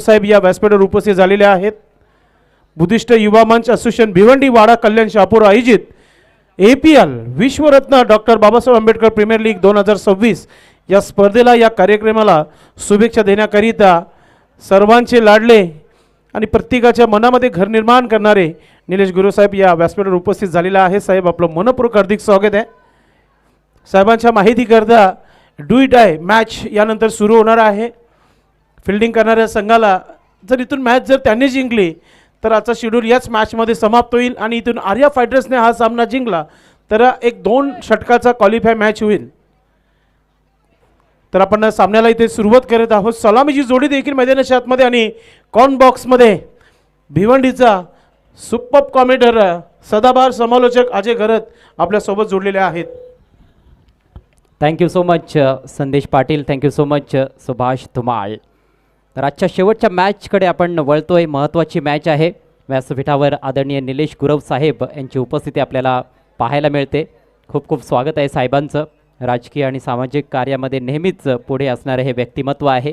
साहेब या व्यासपीठावर उपस्थित झालेले आहेत। बुद्धिस्ट युवा मंच असोसिएशन भिवंडी वाडा कल्याण शहापूर आयोजित APL विश्वरत्न doctor Babasaheb Ambedkar premier league 2026 या स्पर्धेला या कार्यक्रमाला शुभेच्छा देण्याकरिता सर्वांचे लाडले आणि प्रत्येकाच्या मनामध्ये घर निर्माण करणारे निलेश गुरव साहेब या व्यासपीठावर उपस्थित झालेले आहेत। साहेब आपलं मनपूर्वक हार्दिक स्वागत आहे। साहेबांच्या माहितीकरता डू इट आय मॅच यानंतर सुरू होणार आहे। फिल्डिंग करणाऱ्या संघाला जर इथून मॅच जर त्यांनी जिंकली तर आजचा शेड्यूल याच मॅचमध्ये समाप्त होईल आणि इथून आर्या फायटर्सने हा सामना जिंकला तर एक 2 षटकाचा क्वालिफाय मॅच होईल। तर आपण सामन्याला इथे सुरुवात करत आहोत। सलामीची जोडी देखील मैदानाच्या आतमध्ये आणि कॉर्न बॉक्समध्ये भिवंडीचा सुपर कॉमेंटर सदाबहार समालोचक अजय घरत आपल्यासोबत जोडलेले आहेत। थँक्यू सो मच संदेश Patil, thank you so much Subhash Dhumal. तर आजच्या शेवटच्या मॅचकडे आपण वळतोय। महत्त्वाची मॅच आहे। व्यासपीठावर आदरणीय निलेश गुरव साहेब यांची उपस्थिती आपल्याला पाहायला मिळते। खूप खूप स्वागत आहे साहेबांचं। राजकीय आणि सामाजिक कार्यामध्ये नेहमीच पुढे असणारे हे व्यक्तिमत्व आहे।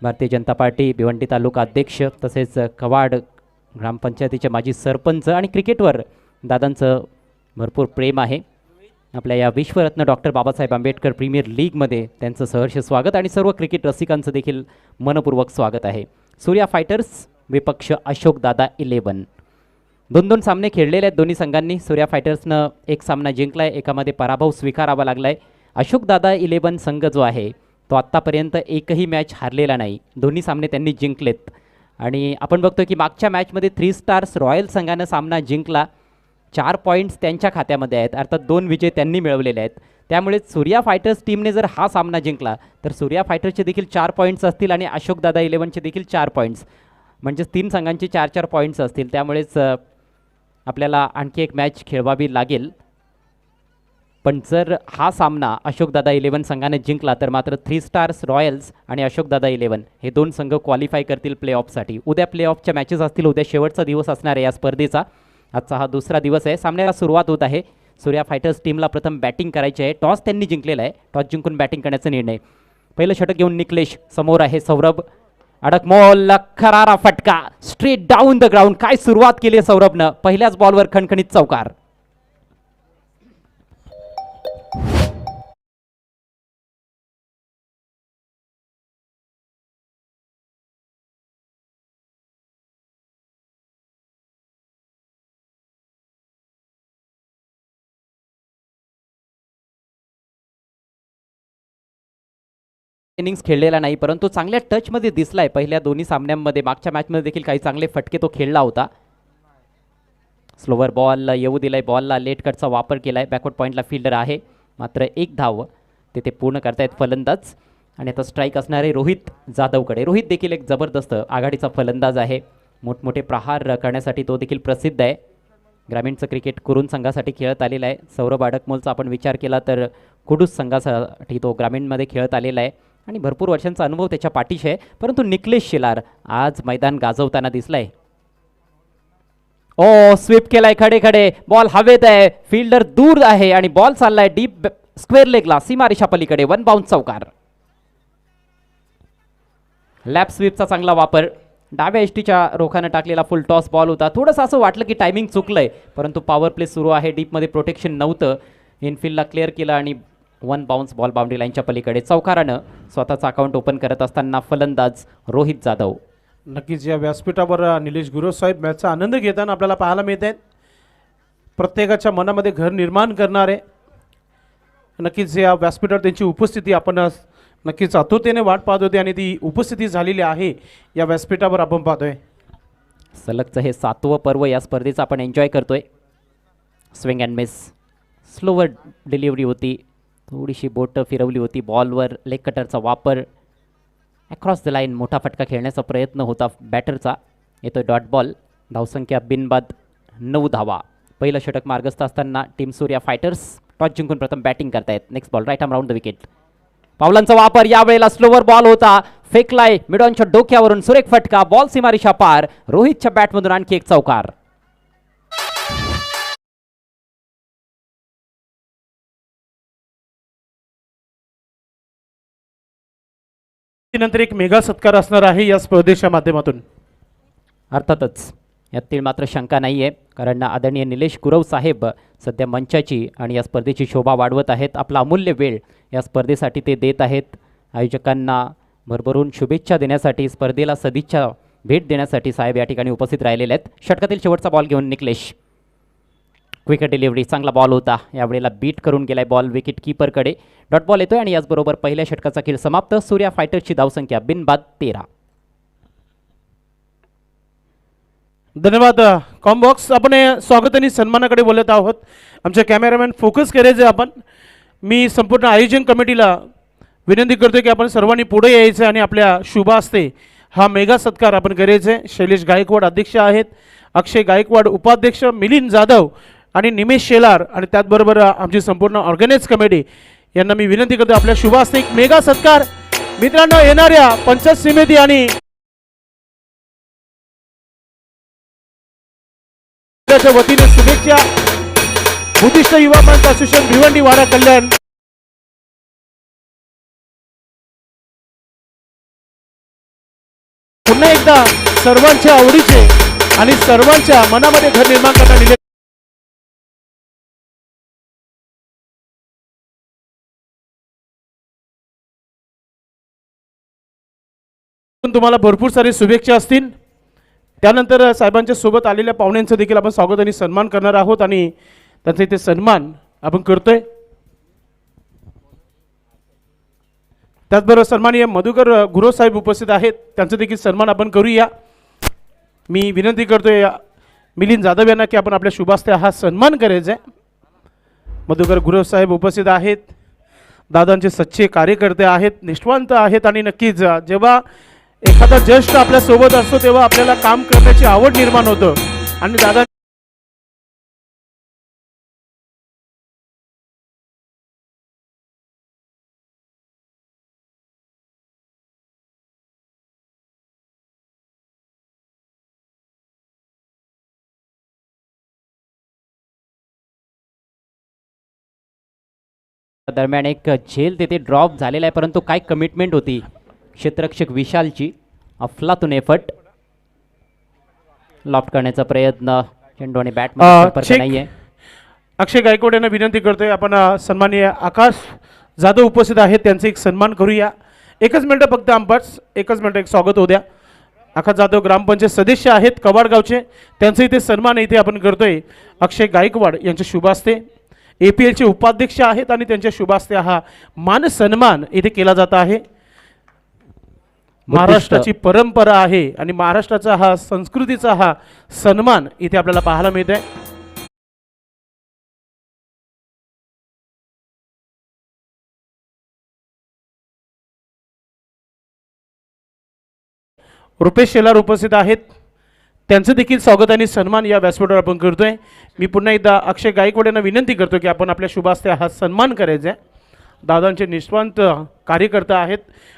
भारतीय जनता पार्टी भिवंडी तालुका अध्यक्ष तसेच कवाड ग्रामपंचायतीचे माजी सरपंच आणि क्रिकेटवर दादांचं भरपूर प्रेम आहे। आपल्या या विश्वरत्न डॉक्टर बाबासाहेब आंबेडकर प्रीमियर लीगमध्ये त्यांचं सहर्ष स्वागत आणि सर्व क्रिकेट रसिकांचं देखील मनपूर्वक स्वागत आहे। सूर्या फायटर्स विपक्ष अशोक दादा 11। 2-2 सामने खेळलेले आहेत दोन्ही संघांनी। सूर्या फायटर्सनं एक सामना जिंकलाय, एकामध्ये पराभव स्वीकारावा लागलाय। अशोक दादा 11 संघ जो आहे तो आत्तापर्यंत एकही मॅच हारलेला नाही। दोन्ही सामने त्यांनी जिंकलेत आणि आपण बघतोय की मागच्या मॅचमध्ये 3 स्टार्स रॉयल संघानं सामना जिंकला। 4 पॉईंट्स त्यांच्या खात्यामध्ये आहेत, अर्थात 2 विजय त्यांनी मिळवलेले आहेत। त्यामुळे सूर्या फायटर्स टीमने जर हा सामना जिंकला तर सूर्या फायटर्सचे देखील 4 पॉईंट्स असतील आणि अशोक दादा 11चे देखील 4 पॉईंट्स, म्हणजे 3 संघांचे 4-4 पॉईंट्स असतील। त्यामुळेच आपल्याला आणखी एक मॅच खेळवावी लागेल। पण जर हा सामना अशोक दादा 11 संघाने जिंकला तर मात्र 3 स्टार्स रॉयल्स आणि अशोक दादा 11 हे 2 संघ क्वालिफाय करतील प्लेऑफसाठी। उद्या प्लेऑफच्या मॅचेस असतील। उद्या शेवटचा दिवस असणार आहे या स्पर्धेचा। आजचा हा दुसरा दिवस आहे। सामन्याला सुरुवात होत आहे। सूर्या फायटर्स टीमला प्रथम बॅटिंग करायची आहे। टॉस त्यांनी जिंकलेला आहे। टॉस जिंकून बॅटिंग करण्याचा निर्णय। पहिलं षटक घेऊन निकलेश, समोर आहे सौरभ, अडकमोल खरारा फटका स्ट्रेट डाऊन द ग्राउंड। काय सुरुवात केली आहे सौरभनं, पहिल्याच बॉलवर खणखणीत चौकार। इनिंग्स खेळलेला नाही परंतु चांगल्या टचमध्ये दिसलाय पहिल्या दोन्ही सामन्यांमध्ये। मागच्या मॅचमध्ये देखील काही चांगले फटके तो खेळला होता। स्लोवर बॉल येऊ दिलाय, बॉलला लेट कटचा वापर केलाय। बॅकवर्ड पॉईंटला फिल्डर आहे, मात्र एक धाव तिथे पूर्ण करतायत फलंदाज आणि आता स्ट्राईक असणारे रोहित जाधवकडे। रोहित देखील एक जबरदस्त आघाडीचा फलंदाज आहे। मोठमोठे प्रहार करण्यासाठी तो देखील प्रसिद्ध आहे। ग्रामीणचं क्रिकेट कुरुन संघासाठी खेळत आलेला आहे। सौरभ अडकमोलचा आपण विचार केला तर कुडूस संघासाठी तो ग्रामीणमध्ये खेळत आलेला आहे आणि भरपूर वर्षांचा अनुभव त्याच्या पाठीशी आहे। परंतु निकलेश शिलार आज मैदान गाजवताना दिसलाय। ओ स्वीप केलाय खडे खडे, बॉल हवेत आहे, फिल्डर दूर आहे आणि बॉल चाललाय डीप स्क्वेअर लेगला सीमारेषा पलीकडे। 1 बाउन्स चौकार। लॅप स्वीपचा चांगला वापर। डाव्या एसटीच्या रोखानं टाकलेला फुल टॉस बॉल होता। थोडंसं असं वाटलं की टायमिंग चुकलंय परंतु पॉवर प्ले सुरू आहे। डीपमध्ये प्रोटेक्शन नव्हतं, इनफिल्डला क्लिअर केलं आणि 1 बाउन्स बॉल बाउंड्री लाईनच्या पलीकडे। चौकारानं स्वतःचा अकाउंट ओपन करत असताना फलंदाज रोहित जाधव। नक्कीच या व्यासपीठावर निलेश गुरव साहेब मॅचचा आनंद घेताना आपल्याला पाहायला मिळत आहेत। प्रत्येकाच्या मनामध्ये घर निर्माण करणारे नक्कीच या व्यासपीठावर त्यांची उपस्थिती आपण नक्कीच आतुरतेने वाट पाहत होते आणि ती उपस्थिती झालेली आहे या व्यासपीठावर आपण पाहतोय। सलगचं हे 7वं पर्व या स्पर्धेचा आपण एन्जॉय करतोय। Swing and miss, slower delivery होती, थोडीशी बोट फिरवली होती बॉलवर। लेग कटरचा वापर, अक्रॉस द लाईन मोठा फटका खेळण्याचा प्रयत्न होता बॅटरचा। येतोय डॉट बॉल। धावसंख्या बिनबाद 9 धावा। पहिलं षटक मार्गस्थ असताना टीम सूर्या फायटर्स टॉस जिंकून प्रथम बॅटिंग करतायत। Next ball right arm round the wicket. पावलांचा वापर, यावेळेला स्लोवर बॉल होता, फेकलाय मिडॉनच्या डोक्यावरून सुरेख फटका, बॉल सीमारेषा पार। रोहितच्या बॅटमधून आणखी एक चौकार। नंतर एक मेगा सत्कार असणार आहे या स्पर्धेच्या माध्यमातून. अर्थातच यातील मात्र शंका नाही आहे, कारण आदरणीय निलेश गुरव साहेब सध्या मंचाची आणि या स्पर्धेची शोभा वाढवत आहेत. आपला अमूल्य वेळ या स्पर्धेसाठी ते देत आहेत. आयोजकांना भरभरून शुभेच्छा देण्यासाठी, स्पर्धेला सदिच्छा भेट देण्यासाठी साहेब या ठिकाणी उपस्थित राहिलेले आहेत. षटकातील शेवटचा बॉल घेऊन निकलेश, क्विक डिलिव्हरी, चांगला बॉल होता. यावेळेला बीट करून गेलाय बॉल विकेट कीपरकडे. डॉट बॉल येतोय आणि याचबरोबर पहिल्या षटकाचा खेळ समाप्त. सूर्या फायटर्सची धावसंख्या बिनबाद 13. धन्यवाद कॉम्बॉक्स. आपण स्वागत आणि सन्मानाकडे बोलत आहोत. आमचे कॅमेरामॅन फोकस करायचे आपण. मी संपूर्ण आयोजन कमिटीला विनंती करतो की आपण सर्वांनी पुढे यायचं आणि आपल्या शुभ हस्ते हा मेगा सत्कार आपण करायचे. शैलेश गायकवाड अध्यक्ष आहेत, अक्षय गायकवाड उपाध्यक्ष, मिलिंद जाधव आणि निमेश शेलार आणि त्याचबरोबर आमची संपूर्ण ऑर्गनाइज कमिटी यांना मी विनंती करतो आपल्या शुभ हस्ते एक मेगा सत्कार. मित्रांनो, येणाऱ्या पंचायत समिती आणि वतीने शुभेच्छा. बुद्धिस्ट युवा मंच असोसिएशन भिवंडी वाडा कल्याण पुन्हा एकदा सर्वांच्या आवडीचे आणि सर्वांच्या मनामध्ये घर निर्माण करणारे तुम्हाला भरपूर सारे शुभेच्छा असतील. त्यानंतर साहेबांच्या सोबत आलेल्या पाहुण्यांचं देखील आपण स्वागत आणि सन्मान करणार आहोत आणि त्यांचा इथे सन्मान आपण करतोय. त्याचबरोबर सन्माननीय मधुकर गुरव साहेब उपस्थित आहेत, त्यांचा देखील सन्मान आपण करूया. मी विनंती करतोय मिलिंद जाधव यांना की आपण आपल्या शुभास्ते हा सन्मान करायचा आहे. मधुकर गुरव साहेब उपस्थित आहेत, दादांचे सच्चे कार्यकर्ते आहेत, निष्ठावंत आहेत आणि नक्कीच जेव्हा एखादा ज्येष्ठ आपल्या सोबत असतो तेव्हा आपल्याला काम करण्याची आवड निर्माण होतं आणि दादा दरम्यान एक झेल तेथे ड्रॉप झालेला आहे, परंतु काय कमिटमेंट होती क्षेत्ररक्षक विशालची. अफलातून एफर्ट, लॉफ्ट करण्याचा प्रयत्न, चेंडू आणि बॅट नाहीये. अक्षय गायकवाड यांना विनंती करतोय आपण सन्माननीय आकाश जाधव उपस्थित आहेत, त्यांचा एक सन्मान करूया. एकच मिनिट फक्त अंपायर्स, एकच मिनिट, एक स्वागत होऊ द्या. आकाश जाधव ग्रामपंचायत सदस्य आहेत कवाडगावचे, त्यांचा इथे सन्मान इथे आपण करतोय अक्षय गायकवाड यांच्या शुभ हस्ते. APLचे उपाध्यक्ष आहेत आणि त्यांच्या शुभ हस्ते हा मान सन्मान इथे केला जात आहे. महाराष्ट्राची परंपरा आहे आणि महाराष्ट्राचा हा संस्कृतीचा हा सन्मान इथे आपल्याला पाहायला मिळत आहे. रुपेश शेलार उपस्थित आहेत, त्यांचं देखील स्वागत आणि सन्मान या व्यासपीठावर आपण करतोय. मी पुन्हा एकदा अक्षय गायकवाड यांना विनंती करतो की आपण आपल्या शुभ हस्ते हा सन्मान करायचा आहे. दादांचे निष्ठावंत कार्यकर्ता आहेत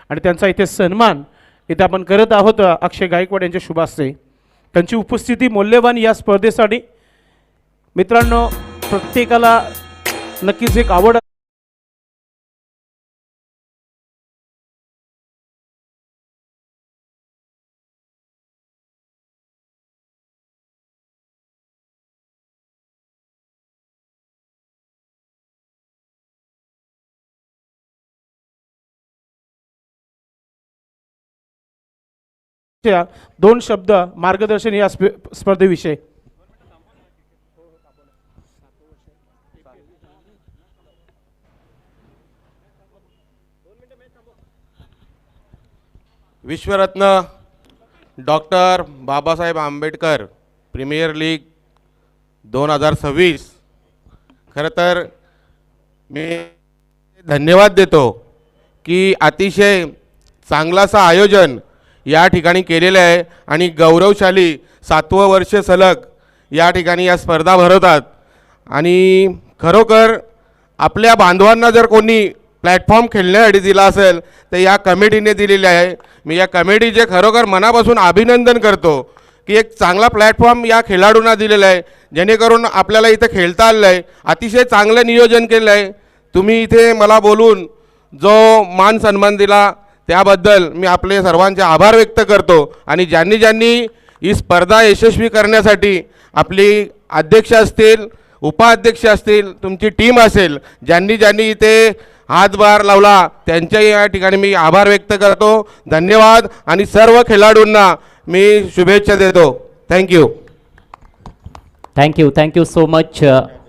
आणि त्यांचा इथे सन्मान इथे आपण करत आहोत अक्षय गायकवाड यांच्या शुभ हस्ते. त्यांची उपस्थिती मौल्यवान या स्पर्धेसाठी. मित्रांनो, प्रत्येकाला नक्कीच एक आवड दोन शब्द मार्गदर्शन या स्पर्धेविषयी. विश्वरत्न doctor Babasaheb Ambedkar premier league 2026. खरं तर मी धन्यवाद देतो की अतिशय चांगलासा आयोजन या ठिकाणी केलेलं आहे आणि गौरवशाली 7वं वर्ष सलग या ठिकाणी या स्पर्धा भरवतात. आणि खरोखर आपल्या बांधवांना जर कोणी प्लॅटफॉर्म खेळण्यासाठी दिला असेल तर या कमिटीने दिलेले आहे. मी या कमिटीचे खरोखर मनापासून अभिनंदन करतो की एक चांगला प्लॅटफॉर्म या खेळाडूंना दिलेला आहे, जेणेकरून आपल्याला इथे खेळता आलं आहे. अतिशय चांगलं नियोजन केलं आहे तुम्ही. इथे मला बोलून जो मान सन्मान दिला त्याबद्दल मी आपले सर्वांचे आभार व्यक्त करतो. आणि ज्यांनी ज्यांनी ही स्पर्धा यशस्वी करण्यासाठी आपली अध्यक्ष असतील, उपाध्यक्ष असतील, तुमची टीम असेल, ज्यांनी ज्यांनी इथे हातभार लावला त्यांच्याही या ठिकाणी मी आभार व्यक्त करतो. धन्यवाद. आणि सर्व खेळाडूंना मी शुभेच्छा देतो. थँक्यू. थँक्यू सो मच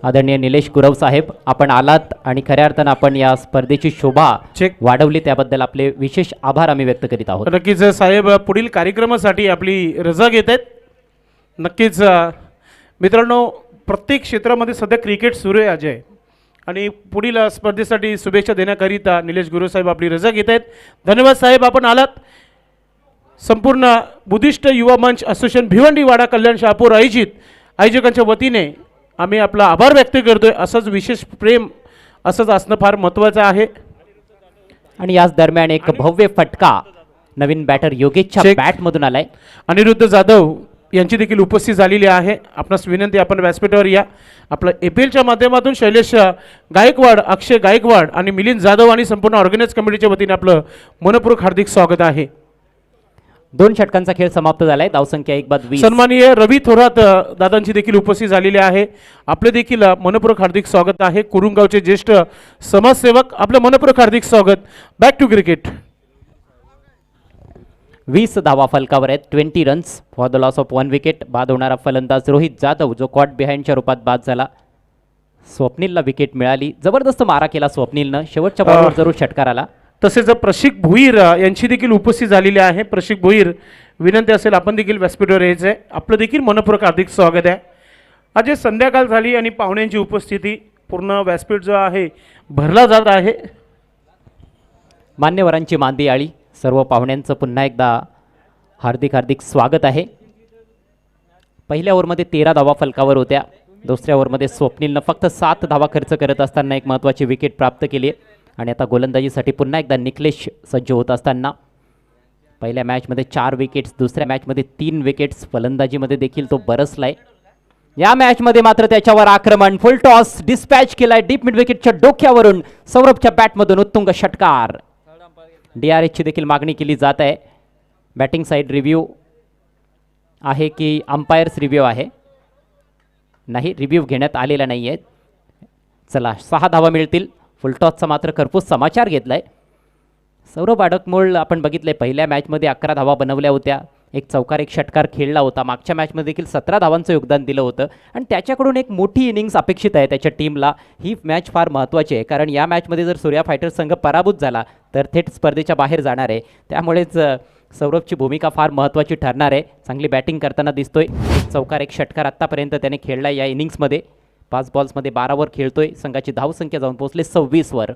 आदरणीय निलेश गुरव साहेब, आपण आलात आणि खऱ्या अर्थानं आपण या स्पर्धेची शोभा चेक. वाढवली, त्याबद्दल आपले विशेष आभार आम्ही व्यक्त करीत आहोत. नक्कीच साहेब पुढील कार्यक्रमासाठी आपली रजा घेत आहेत. नक्कीच मित्रांनो, प्रत्येक क्षेत्रामध्ये सध्या क्रिकेट सुरू आहे अजय, आणि पुढील स्पर्धेसाठी शुभेच्छा देण्याकरिता निलेश गुरु साहेब आपली रजा घेत आहेत. धन्यवाद साहेब, आपण आलात. संपूर्ण बुद्धिस्ट युवा मंच असोसिएशन भिवंडी वाडा कल्याण शहापूर आयोजकांच्या वतीने आम्ही आपला आभार व्यक्त करतोय. असंच विशेष प्रेम असंच असणं फार महत्त्वाचं आहे. आणि याच दरम्यान एक भव्य फटका नवीन बॅटर योगेशच्या चेक. बॅटमधून आलाय. अनिरुद्ध जाधव यांची देखील उपस्थित झालेली आहे. आपणास विनंती, आपण व्यासपीठावर या. आपलं APLच्या माध्यमातून शैलेश गायकवाड, अक्षय गायकवाड आणि मिलिंद जाधव आणि संपूर्ण ऑर्गनाइज कमिटीच्या वतीने आपलं मनपूर्वक हार्दिक स्वागत आहे. 2 षटकांचा खेळ समाप्त झालाय. धावसंख्या 1-20. सन्माननीय रवी थोरात दादांची देखील उपस्थित झालेली आहे. आपले देखील मनपूर्वक हार्दिक स्वागत आहे. कुरुंगावचे ज्येष्ठ समाजसेवक, आपलं मनपूर्वक हार्दिक स्वागत. Back to cricket. 20 धावा फलकावर आहेत. 20 runs for the loss of 1 wicket. बाद होणारा फलंदाज रोहित जाधव, जो कॉट बिहाइंडच्या रूपात बाद झाला. स्वप्नीलला विकेट मिळाली. जबरदस्त मारा केला स्वप्नीलनं. शेवटच्या बॉलवर जरूर षटकार आला. तसेच प्रशिक भुईर यांची देखील उपस्थित झालेली आहे. प्रशिक भुईर, विनंती असेल आपण देखील व्यासपीठावर यायचं आहे. आपलं देखील मनपूर्वक हार्दिक स्वागत आहे. आज संध्याकाळ झाली आणि पाहुण्यांची उपस्थिती, पूर्ण व्यासपीठ जो आहे भरला जात आहे. मान्यवरांची मांदी आळी. सर्व पाहुण्यांचं पुन्हा एकदा हार्दिक स्वागत आहे. पहिल्या ओव्हरमध्ये 13 धावा फलकावर होत्या. दुसऱ्या ओव्हरमध्ये स्वप्नीलनं फक्त 7 धावा खर्च करत असताना एक महत्त्वाची विकेट प्राप्त केली आहे. आणि आता गोलंदाजीसाठी पुन्हा एकदा निखलेश सज्ज होत असताना पहिल्या मॅचमध्ये 4 विकेट्स, दुसऱ्या मॅचमध्ये 3 विकेट्स. फलंदाजीमध्ये देखील तो बरसलाय. या मॅचमध्ये मात्र त्याच्यावर आक्रमण, फुल टॉस डिस्पॅच केलाय डीप मिड विकेटच्या डोक्यावरून. सौरभच्या बॅटमधून उत्तुंग षटकार. DRSची देखील मागणी केली जात आहे. बॅटिंग साईड रिव्ह्यू आहे की अंपायर्स रिव्ह्यू आहे? नाही, रिव्ह्यू घेण्यात आलेला नाही आहे. चला, 6 धावा मिळतील. फुलटॉसचा मात्र खरपूस समाचार घेतलाय. सौरभ अडकमोळ आपण बघितले, पहिल्या मॅचमध्ये 11 धावा बनवल्या होत्या. एक चौकार, एक षटकार खेळला होता. मागच्या मॅचमध्ये देखील 17 धावांचं योगदान दिलं होतं. आणि त्याच्याकडून एक मोठी इनिंग्स अपेक्षित आहे त्याच्या टीमला. ही मॅच फार महत्त्वाची आहे, कारण या मॅचमध्ये जर सूर्या फायटर्स संघ पराभूत झाला तर थेट स्पर्धेच्या बाहेर जाणार आहे. त्यामुळेच सौरभची भूमिका फार महत्त्वाची ठरणार आहे. चांगली बॅटिंग करताना दिसतोय. एक चौकार, एक षटकार आत्तापर्यंत त्याने खेळला या इनिंग्समध्ये. 5 बॉल्समध्ये 12 खेळतोय. संघाची धावसंख्या जाऊन पोहोचले 26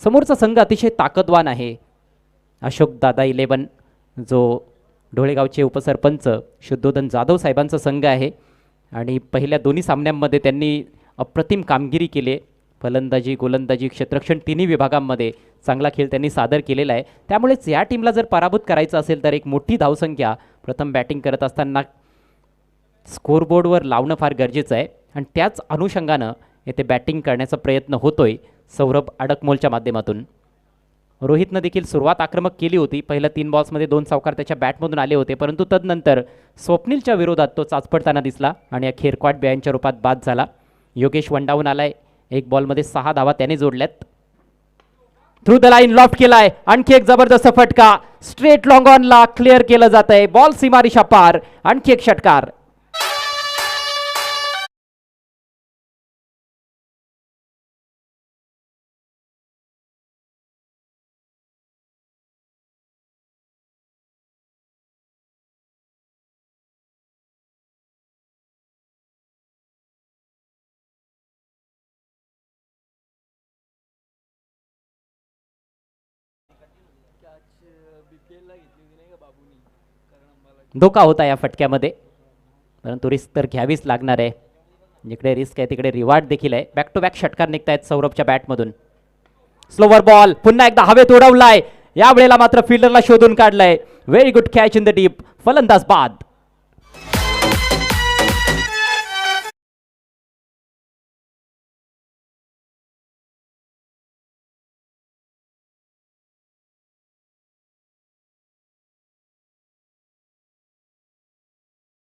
समोरचा संघ अतिशय ताकदवान आहे. अशोक दादा 11, जो ढोळेगावचे उपसरपंच शुद्धोधन जाधव साहेबांचा संघ आहे. आणि पहिल्या दोन्ही सामन्यांमध्ये त्यांनी अप्रतिम कामगिरी केली. फलंदाजी, गोलंदाजी, क्षेत्ररक्षण तिन्ही विभागांमध्ये चांगला खेळ त्यांनी सादर केलेला आहे. त्यामुळेच या टीमला जर पराभूत करायचं असेल तर एक मोठी धावसंख्या प्रथम बॅटिंग करत असताना स्कोअरबोर्डवर लावणं फार गरजेचं आहे. आणि त्याच अनुषंगानं येथे बॅटिंग करण्याचा प्रयत्न होतोय सौरभ अडकमोलच्या माध्यमातून. रोहितनं देखील सुरुवात आक्रमक केली होती. पहिल्या 3 बॉल्समध्ये 2 चौकार त्याच्या बॅटमधून आले होते, परंतु तदनंतर स्वप्नीलच्या विरोधात तो चाचपडताना दिसला आणि अखेर क्वाट बिहाइंडच्या रूपात बाद झाला. योगेश वंडावून आलाय. 1 बॉलमध्ये 6 धावा त्याने जोडल्यात. थ्रू द लाईन लॉफ्ट केलाय. आणखी एक जबरदस्त फटका. स्ट्रेट लॉंग ऑनला क्लिअर केलं जात आहे. बॉल सीमारेषा पार. आणखी एक षटकार. धोका होता या फटक्यामध्ये, परंतु रिस्क तर घ्यावीच लागणार आहे. जिकडे रिस्क आहे तिकडे रिवॉर्ड देखील आहे. बॅक टू बॅक षटकार निघतायत सौरभच्या बॅटमधून. स्लोवर बॉल पुन्हा एकदा हवेत उडवलाय. यावेळेला मात्र फिल्डरला शोधून काढलाय. Very good catch in the deep. फलंदाज बाद.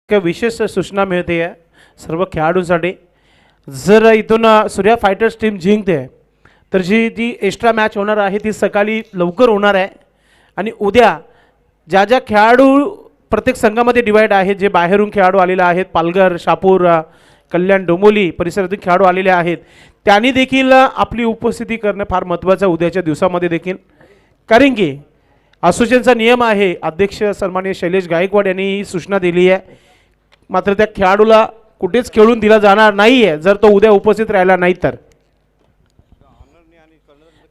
एक विशेष सूचना मिळते आहे सर्व खेळाडूंसाठी. जर इथून सूर्या फायटर्स टीम जिंकते तर जी एक्स्ट्रा मॅच होणार आहे ती सकाळी लवकर होणार आहे. आणि उद्या ज्या खेळाडू प्रत्येक संघामध्ये डिवाईड आहेत, जे बाहेरून खेळाडू आलेले आहेत, पालघर, शहापूर, कल्याण, डोंबिवली परिसरातून खेळाडू आलेले आहेत, त्यांनी देखील आपली उपस्थिती करणं फार महत्त्वाचं उद्याच्या दिवसामध्ये देखील. कारण की असोसिएशनचा नियम आहे, अध्यक्ष सन्माननीय शैलेश गायकवाड यांनी ही सूचना दिली आहे. मात्र त्या खेळाडूला कुठेच खेळून दिला जाणार नाही आहे जर तो उद्या उपस्थित राहिला नाही तर.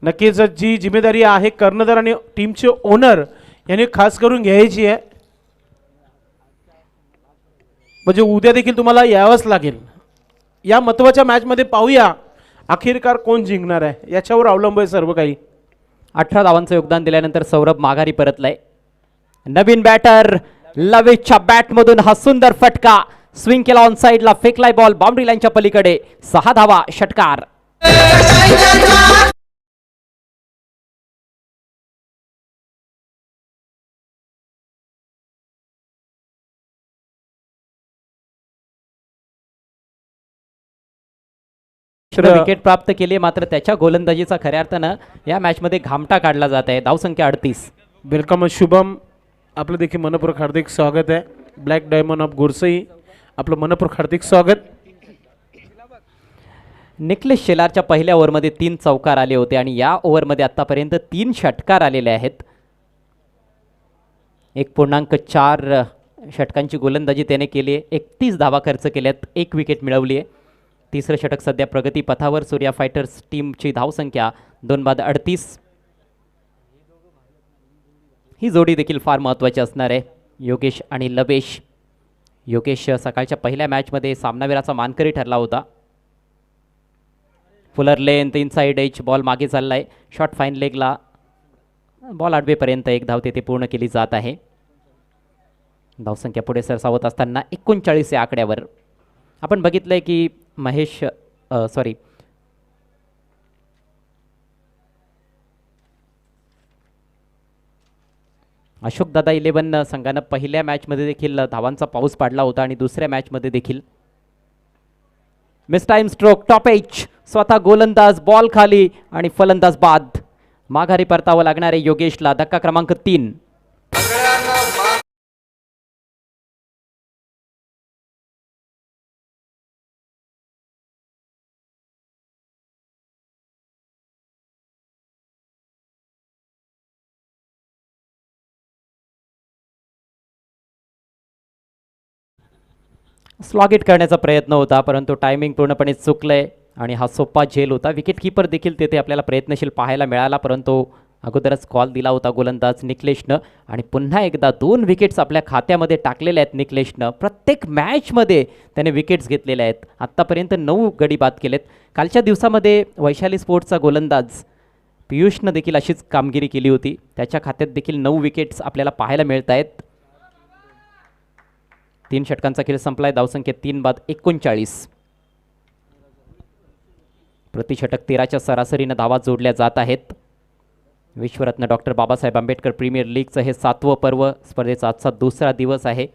नक्कीच जी जिम्मेदारी आहे कर्णधार आणि टीमचे ओनर यांनी खास करून घ्यायची आहे. म्हणजे उद्या देखील तुम्हाला यावंच लागेल. या महत्त्वाच्या मॅचमध्ये पाहूया अखेरकार कोण जिंकणार आहे, याच्यावर अवलंबून आहे सर्व काही. 18 धावांचं योगदान दिल्यानंतर सौरभ माघारी परतलाय. नवीन बॅटर लवेशच्या बॅटमधून हा सुंदर फटका, स्विंग केला ऑन साइडला, फेकलाय बॉल बाउंड्री लाईनच्या पलीकडे. 6 धावा, षटकार. विकेट प्राप्त केली, मात्र त्याच्या गोलंदाजीचा खऱ्या अर्थानं या मॅचमध्ये घामटा काढला जात आहे. धावसंख्या 38. वेलकम शुभम, आपलं देखील मनपूर्वक हार्दिक स्वागत आहे. ब्लॅक डायमंड ऑफ गोरसई, आपलं मनपूर्वक हार्दिक स्वागत. निखिलेश शेलारच्या पहिल्या ओव्हरमध्ये 3 चौकार आले होते आणि या ओव्हरमध्ये आतापर्यंत 3 षटकार आलेले आहेत. 1.4 षटकांची गोलंदाजी त्याने केली आहे. 31 धावा खर्च केल्यात, 1 विकेट मिळवली आहे. तिसरं षटक सध्या प्रगती पथावर. सूर्या फायटर्स टीमची धावसंख्या 2/38. ही जोडी देखील फार महत्त्वाची असणार आहे, योगेश आणि लवेश. योगेश सकाळच्या पहिल्या मॅचमध्ये सामनावीराचा मानकरी ठरला होता. Fuller length, inside edge, ball मागे चाललाय. शॉर्ट फाईन लेगला बॉल आडवेपर्यंत 1 धाव तेथे पूर्ण केली जात आहे. धावसंख्या पुढे सरसावत असताना 39 या आकड्यावर आपण बघितलंय की महेश अशोक दादा 11 संघानं पहिल्या मॅचमध्ये देखील धावांचा पाऊस पाडला होता आणि दुसऱ्या मॅचमध्ये देखील. Mistime stroke, top edge, स्वतः गोलंदाज बॉल खाली आणि फलंदाज बाद. माघारी परतावं लागणार आहे योगेशला. धक्का क्रमांक 3. स्लॉगिट करण्याचा प्रयत्न होता, परंतु टायमिंग पूर्णपणे चुकलंय आणि हा सोपा झेल होता. विकेट कीपर देखील तेथे आपल्याला प्रयत्नशील पाहायला मिळाला, परंतु अगोदरच कॉल दिला होता गोलंदाज निखिलेशनं. आणि पुन्हा एकदा 2 विकेट्स आपल्या खात्यामध्ये टाकलेल्या आहेत निखिलेशनं. प्रत्येक मॅचमध्ये त्याने विकेट्स घेतलेल्या आहेत. आत्तापर्यंत 9 गडी बाद केलेत. कालच्या दिवसामध्ये वैशाली स्पोर्ट्सचा गोलंदाज पियुषनं देखील अशीच कामगिरी केली होती. त्याच्या खात्यात देखील 9 विकेट्स आपल्याला पाहायला मिळत आहेत. 3 षटकांचा खेळ संपलाय. धावसंख्या 3/39. प्रतिषटक 13च्या सरासरीनं धावा जोडल्या जात आहेत. विश्वरत्न डॉक्टर बाबासाहेब आंबेडकर प्रीमियर लीगचं हे 7वं पर्व. स्पर्धेचा आजचा दुसरा दिवस आहे.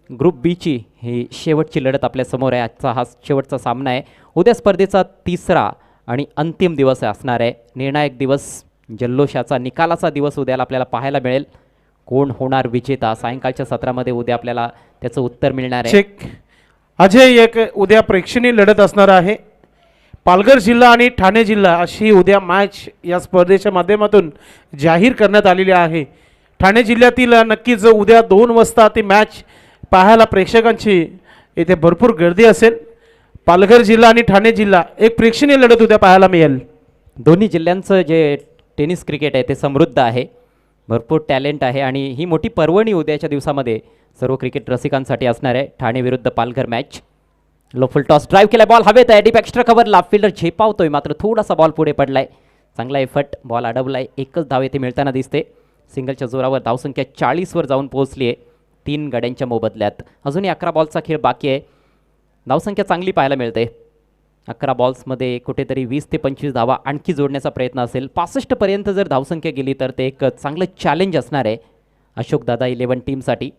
ग्रुप बीची ही शेवटची लढत आपल्यासमोर आहे. आजचा हा शेवटचा सामना आहे. उद्या स्पर्धेचा 3रा आणि अंतिम दिवस असणार आहे. निर्णायक दिवस, जल्लोषाचा, निकालाचा दिवस उद्याला आपल्याला पाहायला मिळेल. कोण होणार विजेता, सायंकाळच्या सत्रामध्ये उद्या आपल्याला त्याचं उत्तर मिळणार आहे. चेक अजय, एक उद्या प्रेक्षणीय लढत असणार आहे. पालघर जिल्हा आणि ठाणे जिल्हा अशी उद्या मॅच या स्पर्धेच्या माध्यमातून जाहीर करण्यात आलेली आहे. ठाणे जिल्ह्यातील नक्कीच उद्या 2 वाजता ती मॅच पाहायला प्रेक्षकांची इथे भरपूर गर्दी असेल. पालघर जिल्हा आणि ठाणे जिल्हा एक प्रेक्षणीय लढत उद्या पाहायला मिळेल. दोन्ही जिल्ह्यांचं जे टेनिस क्रिकेट आहे ते समृद्ध आहे, भरपूर टॅलेंट आहे आणि ही मोठी पर्वणी उद्याच्या दिवसामध्ये सर्व क्रिकेट रसिकांसाठी असणार आहे. ठाणे विरुद्ध पालघर मॅच. लो फुल टॉस, ड्राईव्ह केलाय, बॉल हवेत आहे, डीप एक्स्ट्रा कव्हरला, फिल्डर झेपावतोय, मात्र थोडासा बॉल पुढे पडलाय. चांगला एफर्ट, बॉल अडवलाय. 1च धाव येथे मिळताना दिसते. सिंगलच्या जोरावर धावसंख्या 40वर जाऊन पोहोचली आहे 3 गड्यांच्या मोबदल्यात. अजूनही 11 बॉलचा खेळ बाकी आहे. धावसंख्या चांगली पाहायला मिळते. 11 बॉल्समध्ये कुठेतरी 20 ते 25 धावा आणखी जोडण्याचा प्रयत्न असेल. 65 पर्यंत जर धावसंख्या गेली तर ते एक चांगलं चॅलेंज असणार आहे अशोक दादा 11 टीमसाठी.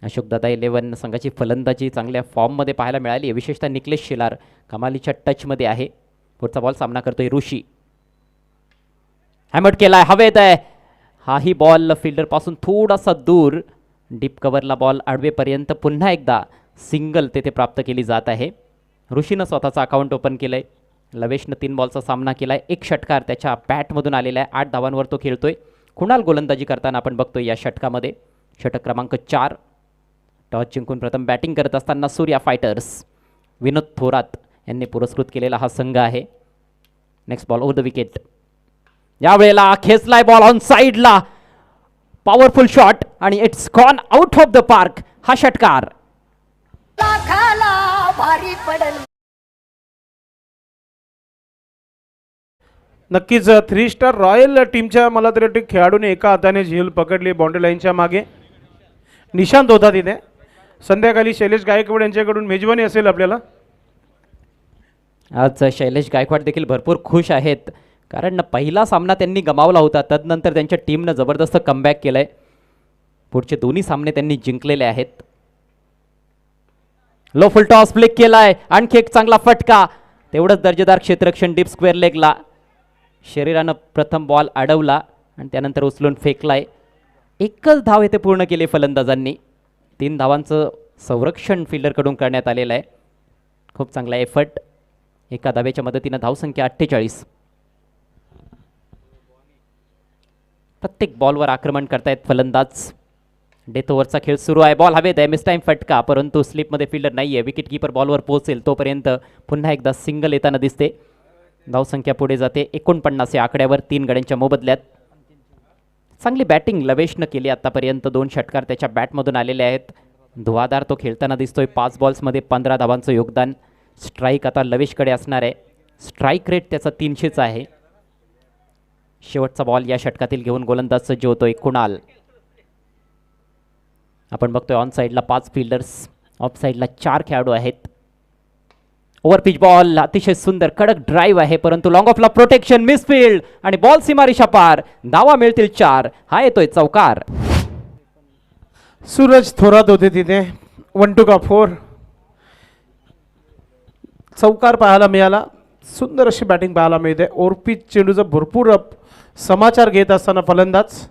अशोकदादा 11 संघाची फलंदाजी चांगल्या फॉर्ममध्ये पाहायला मिळाली आहे. विशेषतः निकलेश शेलार कमालीच्या टचमध्ये आहे. पुढचा बॉल सामना करतोय ऋषी. हॅमट केलाय, हवेत आहे. हाही बॉल फिल्डरपासून थोडासा दूर. डीप कव्हरला बॉल आडवेपर्यंत. पुन्हा एकदा सिंगल तेथे प्राप्त केली जात आहे. ऋषीनं स्वतःचं अकाउंट ओपन केलं आहे. लवेशनं 3 बॉलचा सामना केला आहे. एक षटकार त्याच्या बॅटमधून आलेला आहे. 8 धावांवर तो खेळतोय. कुणाल गोलंदाजी करताना आपण बघतोय या षटकामध्ये. षटक क्रमांक 4. टॉस जिंकून प्रथम बॅटिंग करत असताना सूर्या फायटर्स विनोद थोरात यांनी पुरस्कृत केलेला हा संघ आहे. Next ball over the wicket. यावेळेला खेचलाय बॉल ऑन साईडला. पॉवरफुल शॉट आणि it's gone out of the park. हा षटकार भारी पडल. नक्कीच 3 स्टार रॉयल टीमच्या मला तरी वाटते खेळाडूने एका हाताने झेल पकडली बाउंड्री लाईनच्या मागे. निशांत होता तिथे. संध्याकाळी शैलेश गायकवाड यांच्याकडून मेजवानी असेल आपल्याला. आज शैलेश गायकवाड देखील भरपूर खुश आहेत, कारण पहिला सामना त्यांनी गमावला होता. तदनंतर त्यांच्या टीमनं जबरदस्त कमबॅक केलं आहे. पुढचे दोन्ही सामने त्यांनी जिंकलेले आहेत. लो फुल टॉस फ्लिक केलाय. आणखी एक चांगला फटका. तेवढंच दर्जेदार क्षेत्ररक्षण डीप स्क्वेअर लेगला. शरीरानं प्रथम बॉल अडवला आणि त्यानंतर उचलून फेकलाय. एकच धाव येथे पूर्ण केली फलंदाजांनी. 3 धावांचं संरक्षण फिल्डरकडून करण्यात आलेलं आहे. खूप चांगला एफर्ट. एका धावेच्या मदतीनं धावसंख्या 48. प्रत्येक बॉलवर आक्रमण करतायत फलंदाज. डेथ ओव्हरचा खेळ सुरू आहे. बॉल हवेत आहे. मिस टाईम फटका, परंतु स्लिपमध्ये फिल्डर नाही आहे. विकेट कीपर बॉलवर पोहोचेल तोपर्यंत पुन्हा एकदा सिंगल येताना दिसते. धावसंख्या पुढे जाते 49 या आकड्यावर 3 गड्यांच्या मोबदल्यात. चांगली बॅटिंग लवेशनं केली आतापर्यंत. 2 षटकार त्याच्या बॅटमधून आलेले आहेत. धुवाधार तो खेळताना दिसतोय. 5 बॉल्समध्ये 15 धावांचं योगदान. स्ट्राईक आता लवेशकडे असणार आहे. स्ट्राईक रेट त्याचा 300च आहे. शेवटचा बॉल या षटकातील घेऊन गोलंदाज सज्ज होतोय कुणाल. आपण बघतोय ऑन साईडला 5 फिल्डर्स, ऑफ साईडला 4 खेळाडू आहेत. ओव्हर पिच बॉल अतिशय सुंदर कडक ड्राईव्ह आहे, परंतु लॉंग ऑफला प्रोटेक्शन, मिसफील्ड आणि बॉल सीमारेषा पार. धावा मिळतील 4. हा येतोय चौकार. सूरज थोरात होते तिथे. 1 टू का 4. चौकार पाहायला मिळाला. सुंदर अशी बॅटिंग पाहायला मिळते. ओव्हरपिच चेंडूचा भरपूर समाचार घेत असताना फलंदाज.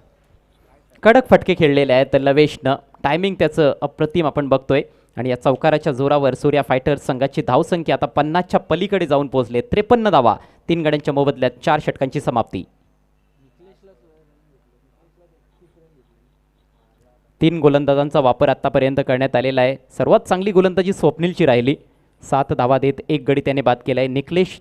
कडक फटके खेळलेले आहेत लवेशनं. टायमिंग त्याचं अप्रतिम आपण बघतोय. आणि या चौकाराच्या जोरावर सूर्या फायटर्स संघाची धावसंख्या आता 50च्या पलीकडे जाऊन पोहोचले. 53 धावा 3 गड्यांच्या मोबदल्यात 4 षटकांची समाप्ती. 3 गोलंदाजांचा वापर आतापर्यंत करण्यात आलेला आहे. सर्वात चांगली गोलंदाजी स्वप्नीलची राहिली. 7 धावा देत 1 गडी त्याने बाद केलाय. निकलेश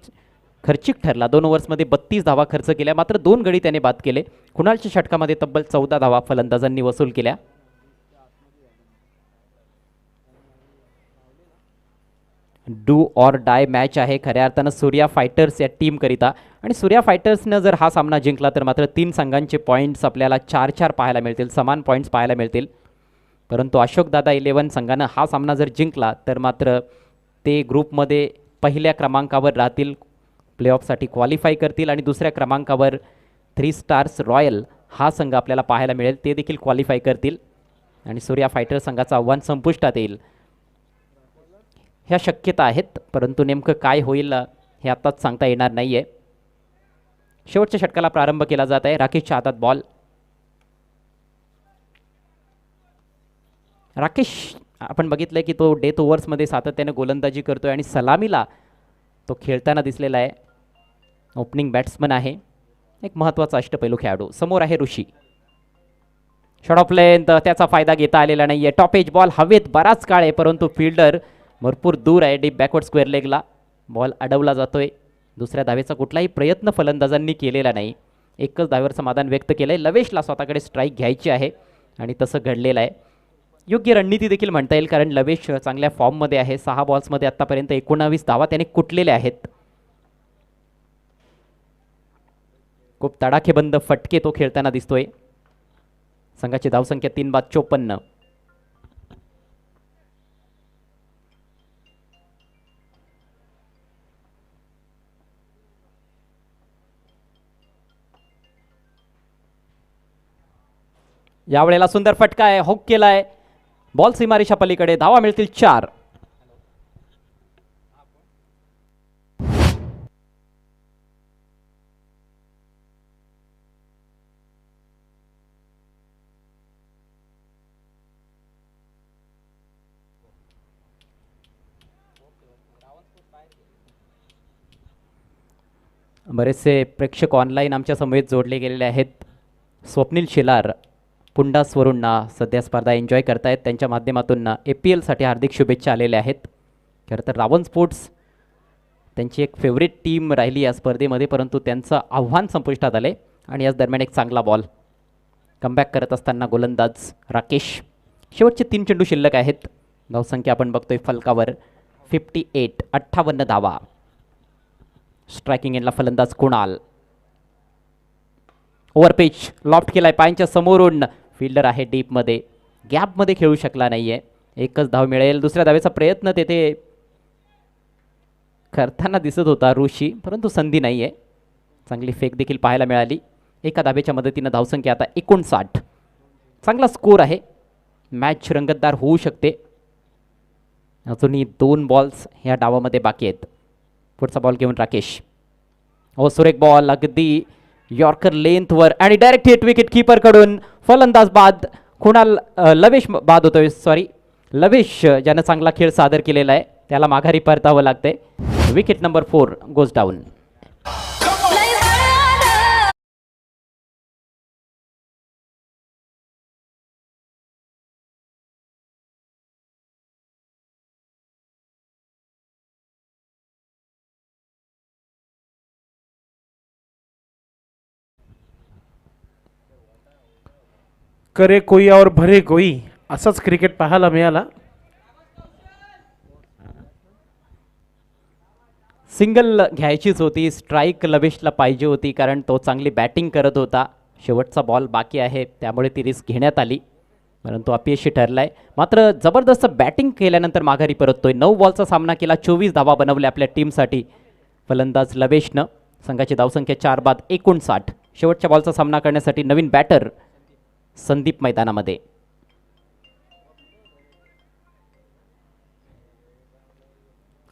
खर्चिक ठरला. 2 ओव्हर्समध्ये 32 धावा खर्च केल्या, मात्र 2 गडी त्याने बाद केले. कुणालच्या षटकामध्ये तब्बल 14 धावा फलंदाजांनी वसूल केल्या. डू ऑर डाय मॅच आहे खऱ्या अर्थानं सूर्या फायटर्स या टीमकरिता. आणि सूर्या फायटर्सनं जर हा सामना जिंकला तर मात्र 3 संघांचे पॉईंट्स आपल्याला 4-4 पाहायला मिळतील. समान पॉईंट्स पाहायला मिळतील. परंतु अशोकदादा 11 संघानं हा सामना जर जिंकला तर मात्र ते ग्रुपमध्ये पहिल्या क्रमांकावर राहतील. प्लेऑफसाठी क्वालिफाय करतील. आणि दुसऱ्या क्रमांकावर 3 स्टार्स रॉयल हा संघ आपल्याला पाहायला मिळेल. ते देखील क्वालिफाय करतील आणि सूर्या फायटर्स संघाचं आव्हान संपुष्टात येईल. ह्या शक्यता आहेत, परंतु नेमकं काय होईल हे आत्ताच सांगता येणार नाही आहे. शेवटच्या षटकाला प्रारंभ केला जात आहे. राकेशच्या हातात बॉल. राकेश आपण बघितलं की तो डेथ ओव्हर्समध्ये सातत्याने गोलंदाजी करतोय आणि सलामीला तो खेळताना दिसलेला आहे. ओपनिंग बॅट्समन आहे. एक महत्त्वाचा अष्टपैलू खेळाडू. समोर आहे ऋषी. शॉट ऑफ लेंथ त्याचा फायदा घेता आलेला नाही आहे. टॉप एज बॉल हवेत बराच काळ आहे, परंतु फिल्डर भरपूर दूर आहे. डीप बॅकवर्ड स्क्वेअर लेगला बॉल अडवला जातोय. दुसऱ्या धावेचा कुठलाही प्रयत्न फलंदाजांनी केलेला नाही. एकच धावेवर समाधान व्यक्त केलं आहे. लवेशला स्वतःकडे स्ट्राईक घ्यायची आहे आणि तसं घडलेलं आहे. योग्य रणनीती देखील म्हणता येईल, कारण लवेश चांगल्या फॉर्ममध्ये आहे. 6 बॉल्समध्ये आत्तापर्यंत 19 धावा त्याने कुटलेल्या आहेत. खूप तडाखेबंद फटके तो खेळताना दिसतोय. संघाची धावसंख्या 3/54. यावेळेला सुंदर फटका आहे. हुक केलाय. बॉल सीमारेषा पलीकडे, धावा मिळतील 4. बरेचसे प्रेक्षक ऑनलाईन आमच्या समवेत जोडले गेलेले आहेत. स्वप्नील शेलार पुंडासवरून सध्या स्पर्धा एन्जॉय करतायत. त्यांच्या माध्यमातून APL साठी हार्दिक शुभेच्छा आलेल्या आहेत. खरं तर रावण स्पोर्ट्स त्यांची एक फेवरेट टीम राहिली या स्पर्धेमध्ये, परंतु त्यांचं आव्हान संपुष्टात आले आणि याच दरम्यान एक चांगला बॉल कमबॅक करत असताना गोलंदाज राकेश. शेवटचे 3 चेंडू शिल्लक आहेत. धावसंख्या आपण बघतोय फलकावर 58, 58 धावा. स्ट्रायकिंग एंडला फलंदाज कुणाल. ओव्हर पिच लॉफ्ट केलाय पायांच्या समोरून. फिल्डर आहे डीपमध्ये, गॅपमध्ये खेळू शकला नाहीये. एकच धाव मिळेल. दुसऱ्या धावेचा प्रयत्न तेथे करताना दिसत होता ऋषी, परंतु संधी नाहीये. चांगली फेक देखील पाहायला मिळाली. एका धावेच्या मदतीनं धावसंख्या आता 59. चांगला स्कोर आहे. मॅच रंगतदार होऊ शकते. अजूनही 2 बॉल्स ह्या डावामध्ये बाकी आहेत. पुढचा बॉल घेऊन राकेश. सुरेख बॉल अगदी यॉर्कर लेंथवर आणि डायरेक्ट हिट विकेट कीपर कडून. फलंदाज बाद. कुणाल लवेश बाद होतोय, सॉरी लवेश ज्यानं चांगला खेळ सादर केलेला आहे त्याला माघारी परतावं लागतंय. Wicket number 4 goes down. करे कोई और भरे कोई असाच क्रिकेट पाहायला मिळाला. सिंगल घ्यायचीच होती. स्ट्राईक लवेशला पाहिजे होती कारण तो चांगली बॅटिंग करत होता. शेवटचा बॉल बाकी आहे त्यामुळे ती रिस्क घेण्यात आली, परंतु अपयशी ठरलाय. मात्र जबरदस्त बॅटिंग केल्यानंतर माघारी परततोय. 9 बॉलचा सामना केला, 24 धावा बनवल्या आपल्या टीमसाठी फलंदाज लवेशनं. संघाची धावसंख्या 4 बाद 59. शेवटच्या बॉलचा सामना करण्यासाठी नवीन बॅटर संदीप मैदानामध्ये.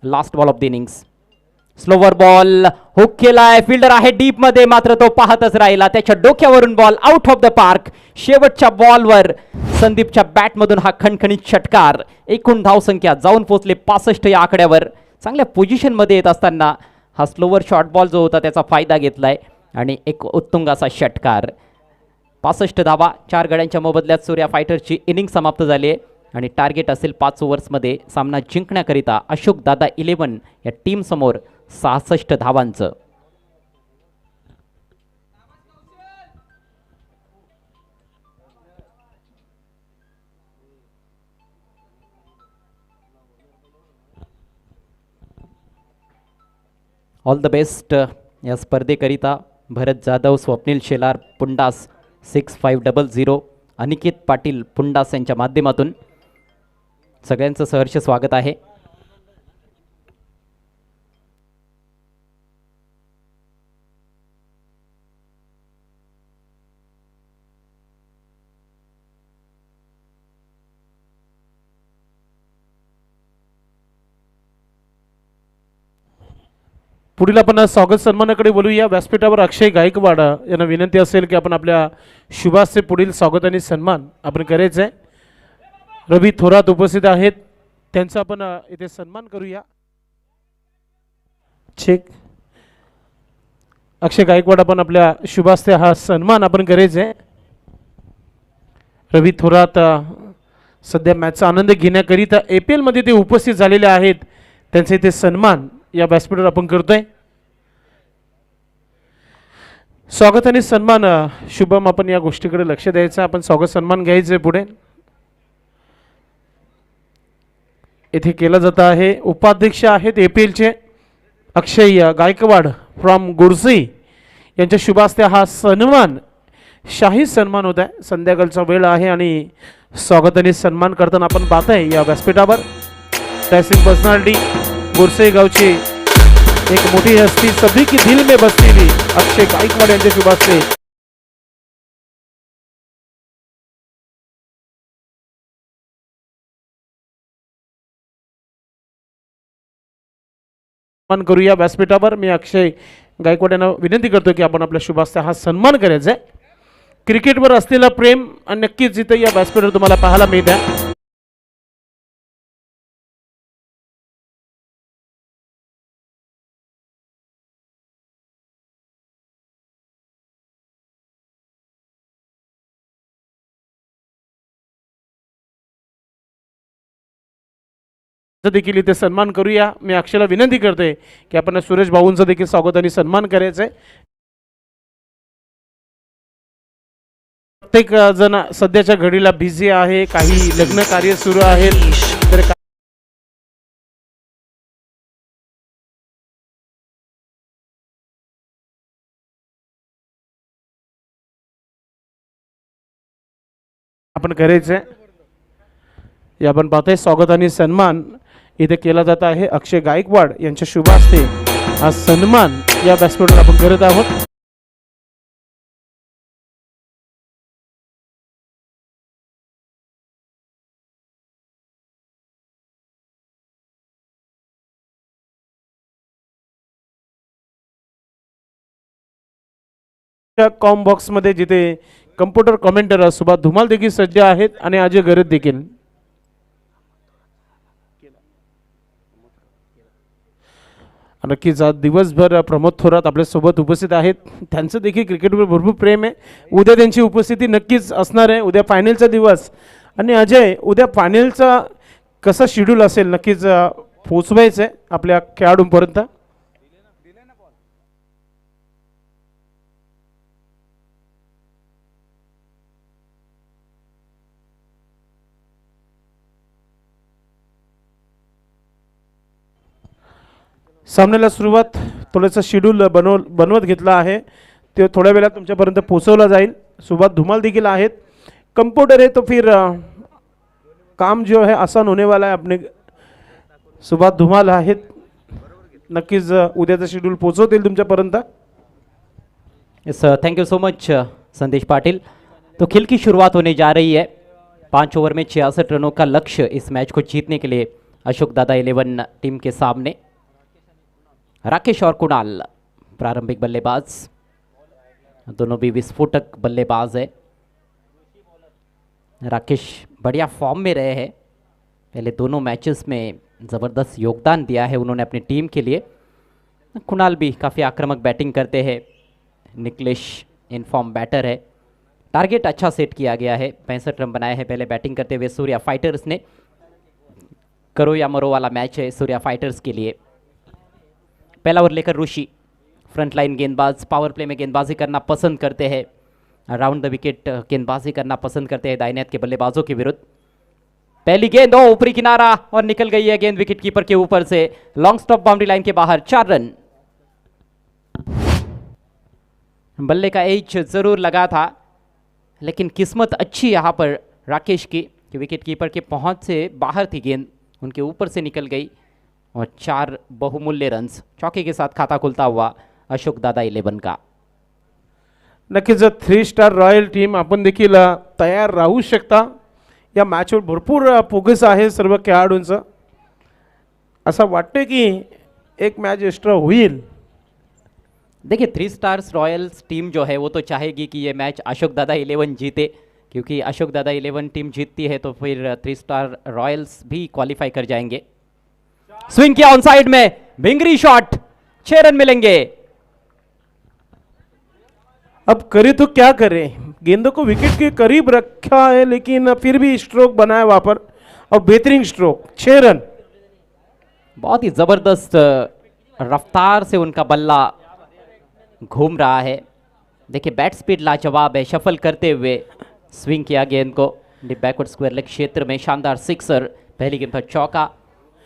Last ball of the innings. Slower ball hook केलाय. फिल्डर आहे डीप मध्ये, मात्र तो पाहतच राहिला. त्याच्या डोक्यावरून ball out of the park. शेवटच्या बॉलवर संदीपच्या बॅटमधून हा खणखणीत षटकार. एकूण धावसंख्या जाऊन पोहोचले 65 या आकड्यावर. चांगल्या पोझिशनमध्ये येत असताना हा स्लोवर शॉर्ट बॉल जो होता त्याचा फायदा घेतलाय आणि एक उत्तुंग असा षटकार. 65 धावा. 4 गड्यांच्या मोबदल्यात सूर्या फायटरची इनिंग समाप्त झाली आहे आणि टार्गेट असेल 5 ओव्हर्समध्ये सामना जिंकण्याकरिता अशोक दादा 11 या टीम समोर 66 धावांचं. ऑल द बेस्ट या स्पर्धेकरिता भरत जाधव, स्वप्नील शेलार पुंडास 6500, अनिकेत पाटील पुंडास यांच्या माध्यमातून सगळ्यांचं सहर्ष स्वागत आहे. पुढील आपण स्वागत सन्मानाकडे बोलूया. व्यासपीठावर अक्षय गायकवाड यांना विनंती असेल की आपण आपल्या शुभासचे पुढील स्वागत आणि सन्मान आपण करायचं आहे. रवी थोरात उपस्थित आहेत, त्यांचा आपण इथे सन्मान करूया. चेक. अक्षय गायकवाड आपण आपल्या शुभासचे हा सन्मान आपण करायचा आहे. रवी थोरात सध्या मॅचचा आनंद घेण्याकरिता APL मध्ये ते उपस्थित झालेले आहेत. त्यांचे इथे सन्मान या व्यासपीठावर आपण करतोय. स्वागत आणि सन्मान शुभम, आपण या गोष्टीकडे लक्ष द्यायचं. आपण स्वागत सन्मान घ्यायचे पुढे इथे केलं जात आहे. उपाध्यक्ष आहेत APL चे अक्षय गायकवाड फ्रॉम गुरसी, यांच्या शुभ हस्ते हा सन्मान, शाही सन्मान होत आहे. संध्याकाळचा वेळ आहे आणि स्वागत आणि सन्मान करताना आपण पाहताय या व्यासपीठावर टायसिंग पर्सनॅलिटी गुरसे गावची एक मोठी हस्ती, सभी की दिल में बसती हुई अक्षय गायकवाड यांच्या शुभ हस्ते सन्मान करूया व्यासपीठावर. मी अक्षय गायकवाड यांना विनंती करतो की आपण आपल्या शुभास्ते हा सन्मान करायचा आहे. क्रिकेटवर असलेला प्रेम आणि नक्कीच इथं या व्यासपीठावर तुम्हाला पाहायला मिळत आहे. देखील इथे सन्मान करूया. मी अक्षयला विनंती करतोय की आपण सुरेश भाऊंचा देखील स्वागत आणि सन्मान करायचा आहे. प्रत्येक जण सध्याच्या घडीला बिझी आहे, काही लग्न कार्य सुरू आहेत. तर आपण करायचंय. या आपण पाहतोय स्वागत आणि सन्मान इथे केला जात आहे. अक्षय गायकवाड यांच्या शुभ हस्ते हा सन्मान या व्यासपीठावर आपण करत आहोत. कॉम बॉक्स मध्ये जिथे कम्प्युटर कॉमेंटर सुभाष धुमाल देखील सज्ज आहेत आणि अजय गरज देखील. नक्कीच आज दिवसभर प्रमोद थोरात आपल्या सोबत उपस्थित आहेत. त्यांचं देखील क्रिकेटवर भरपूर प्रेम आहे. उद्या त्यांची उपस्थिती नक्कीच असणार आहे. उद्या फायनलचा दिवस. आणि अजय, उद्या फायनलचा कसा शेड्यूल असेल नक्कीच पोचवायचं आहे आपल्या खेळाडूंपर्यंत. सामन्याला सुरुवात थोडंसं शेड्यूल बनवत घेतला आहे. ते थोड्या वेळात तुमच्यापर्यंत पोहोचवला जाईल. सुभाष धुमाल देखील आहेत. कंप्यूटर है तो फिर काम जो है आसान होने वाला है. अपने सुभाष धुमाल आहेत. नक्कीच उद्याचं शेड्यूल पोहोचवतील तुमच्यापर्यंत. Yes, thank you so much संदेश पाटिल. तो खेल की शुरुआत होने जा रही है. 5 ओवर में 66 रनों का लक्ष्य इस मैच को जीतने के लिए अशोक दादा 11 टीम के सामने. राकेश और कुणाल प्रारंभिक बल्लेबाज, दोनों भी विस्फोटक बल्लेबाज है. राकेश बढ़िया फॉर्म में रहे हैं. पहले दोनों मैचेस में ज़बरदस्त योगदान दिया है उन्होंने अपनी टीम के लिए. कुणाल भी काफ़ी आक्रामक बैटिंग करते हैं. निकलेश इन फॉर्म बैटर है. टारगेट अच्छा सेट किया गया है. 65 रन बनाए हैं पहले बैटिंग करते हुए सूर्या फाइटर्स ने. करो या मरो वाला मैच है सूर्या फाइटर्स के लिए. पहला ओवर लेकर ऋषि, फ्रंट लाइन गेंदबाज, पावर प्ले में गेंदबाजी करना पसंद करते हैं. राउंड द विकेट गेंदबाजी करना पसंद करते हैं दाहिने हाथ के बल्लेबाजों के विरुद्ध. पहली गेंद ऊपरी किनारा और निकल गई है गेंद विकेट कीपर के ऊपर से. लॉन्ग स्टॉप बाउंड्री लाइन के बाहर. 4 रन. बल्ले का एज जरूर लगा था, लेकिन किस्मत अच्छी यहाँ पर राकेश की कि विकेट कीपर के पहुंच से बाहर थी गेंद, उनके ऊपर से निकल गई और 4 बहुमूल्य रन्स. चौके के साथ खाता खुलता हुआ अशोक दादा 11 का. नक्कीच 3 स्टार रॉयल टीम आपण देखील तयार राहू शकता. या मॅचवर भरपूर फोकस आहे सर्व खेळाडूंचं. असं वाटतं की एक मॅच एक्स्ट्रा होईल. देखिए 3 स्टार्स रॉयल्स टीम जो है वो तो चाहेगी कि ये मैच अशोक दादा 11 जीते, क्योंकि अशोक दादा 11 टीम जीतती है तो फिर 3 स्टार रॉयल्स भी क्वालिफाई कर जाएंगे. स्विंग किया ऑन साइड में, भिंगरी शॉट. 6 रन मिलेंगे. अब करे तो क्या करे. गेंदों को विकेट के करीब रखा है लेकिन फिर भी स्ट्रोक बनाया वहां पर और बेहतरीन स्ट्रोक. 6 रन. बहुत ही जबरदस्त रफ्तार से उनका बल्ला घूम रहा है. देखिए बैट स्पीड लाजवाब है. शफल करते हुए स्विंग किया गेंद को डीप बैकवर्ड स्क्वायर लेग क्षेत्र में. शानदार सिक्सर. पहली गेंद पर चौका.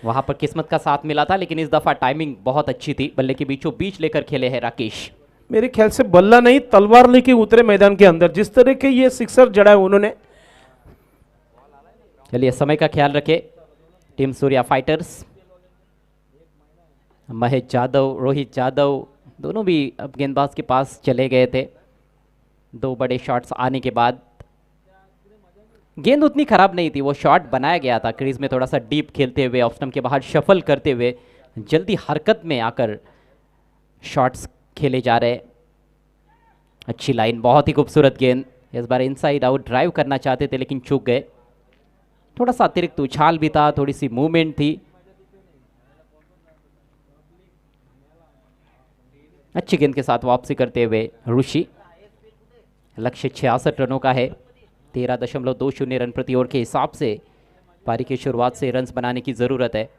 वहां पर किस्मत का साथ मिला था, लेकिन इस दफा टाइमिंग बहुत अच्छी थी. बल्ले के बीचों बीच लेकर खेले हैं राकेश. मेरे ख्याल से बल्ला नहीं तलवार लेके उतरे मैदान के अंदर. जिस तरह के ये सिक्सर जड़ा है उन्होंने. चलिए समय का ख्याल रखे टीम सूर्या फाइटर्स. महेश जादव, रोहित जादव दोनों भी अब गेंदबाज के पास चले गए थे. 2 बड़े शॉट्स आने के बाद गेंद उतनी खराब नहीं थी. वो शॉट बनाया गया था क्रीज में थोड़ा सा डीप खेलते हुए, ऑफ स्टंप के बाहर शफल करते हुए जल्दी हरकत में आकर शॉट्स खेले जा रहे हैं। अच्छी लाइन, बहुत ही खूबसूरत गेंद। इस बार इनसाइड आउट ड्राइव करना चाहते थे लेकिन चूक गए। थोड़ा सा अतिरिक्त उछाल भी था, थोड़ी सी मूवमेंट थी। अच्छी गेंद के साथ वापसी करते हुए ऋषि। लक्ष्य 66 रनों का है। 13.20 रन प्रति ओवर के हिसाब से पारी की शुरुआत से रन्स बनाने की जरूरत है।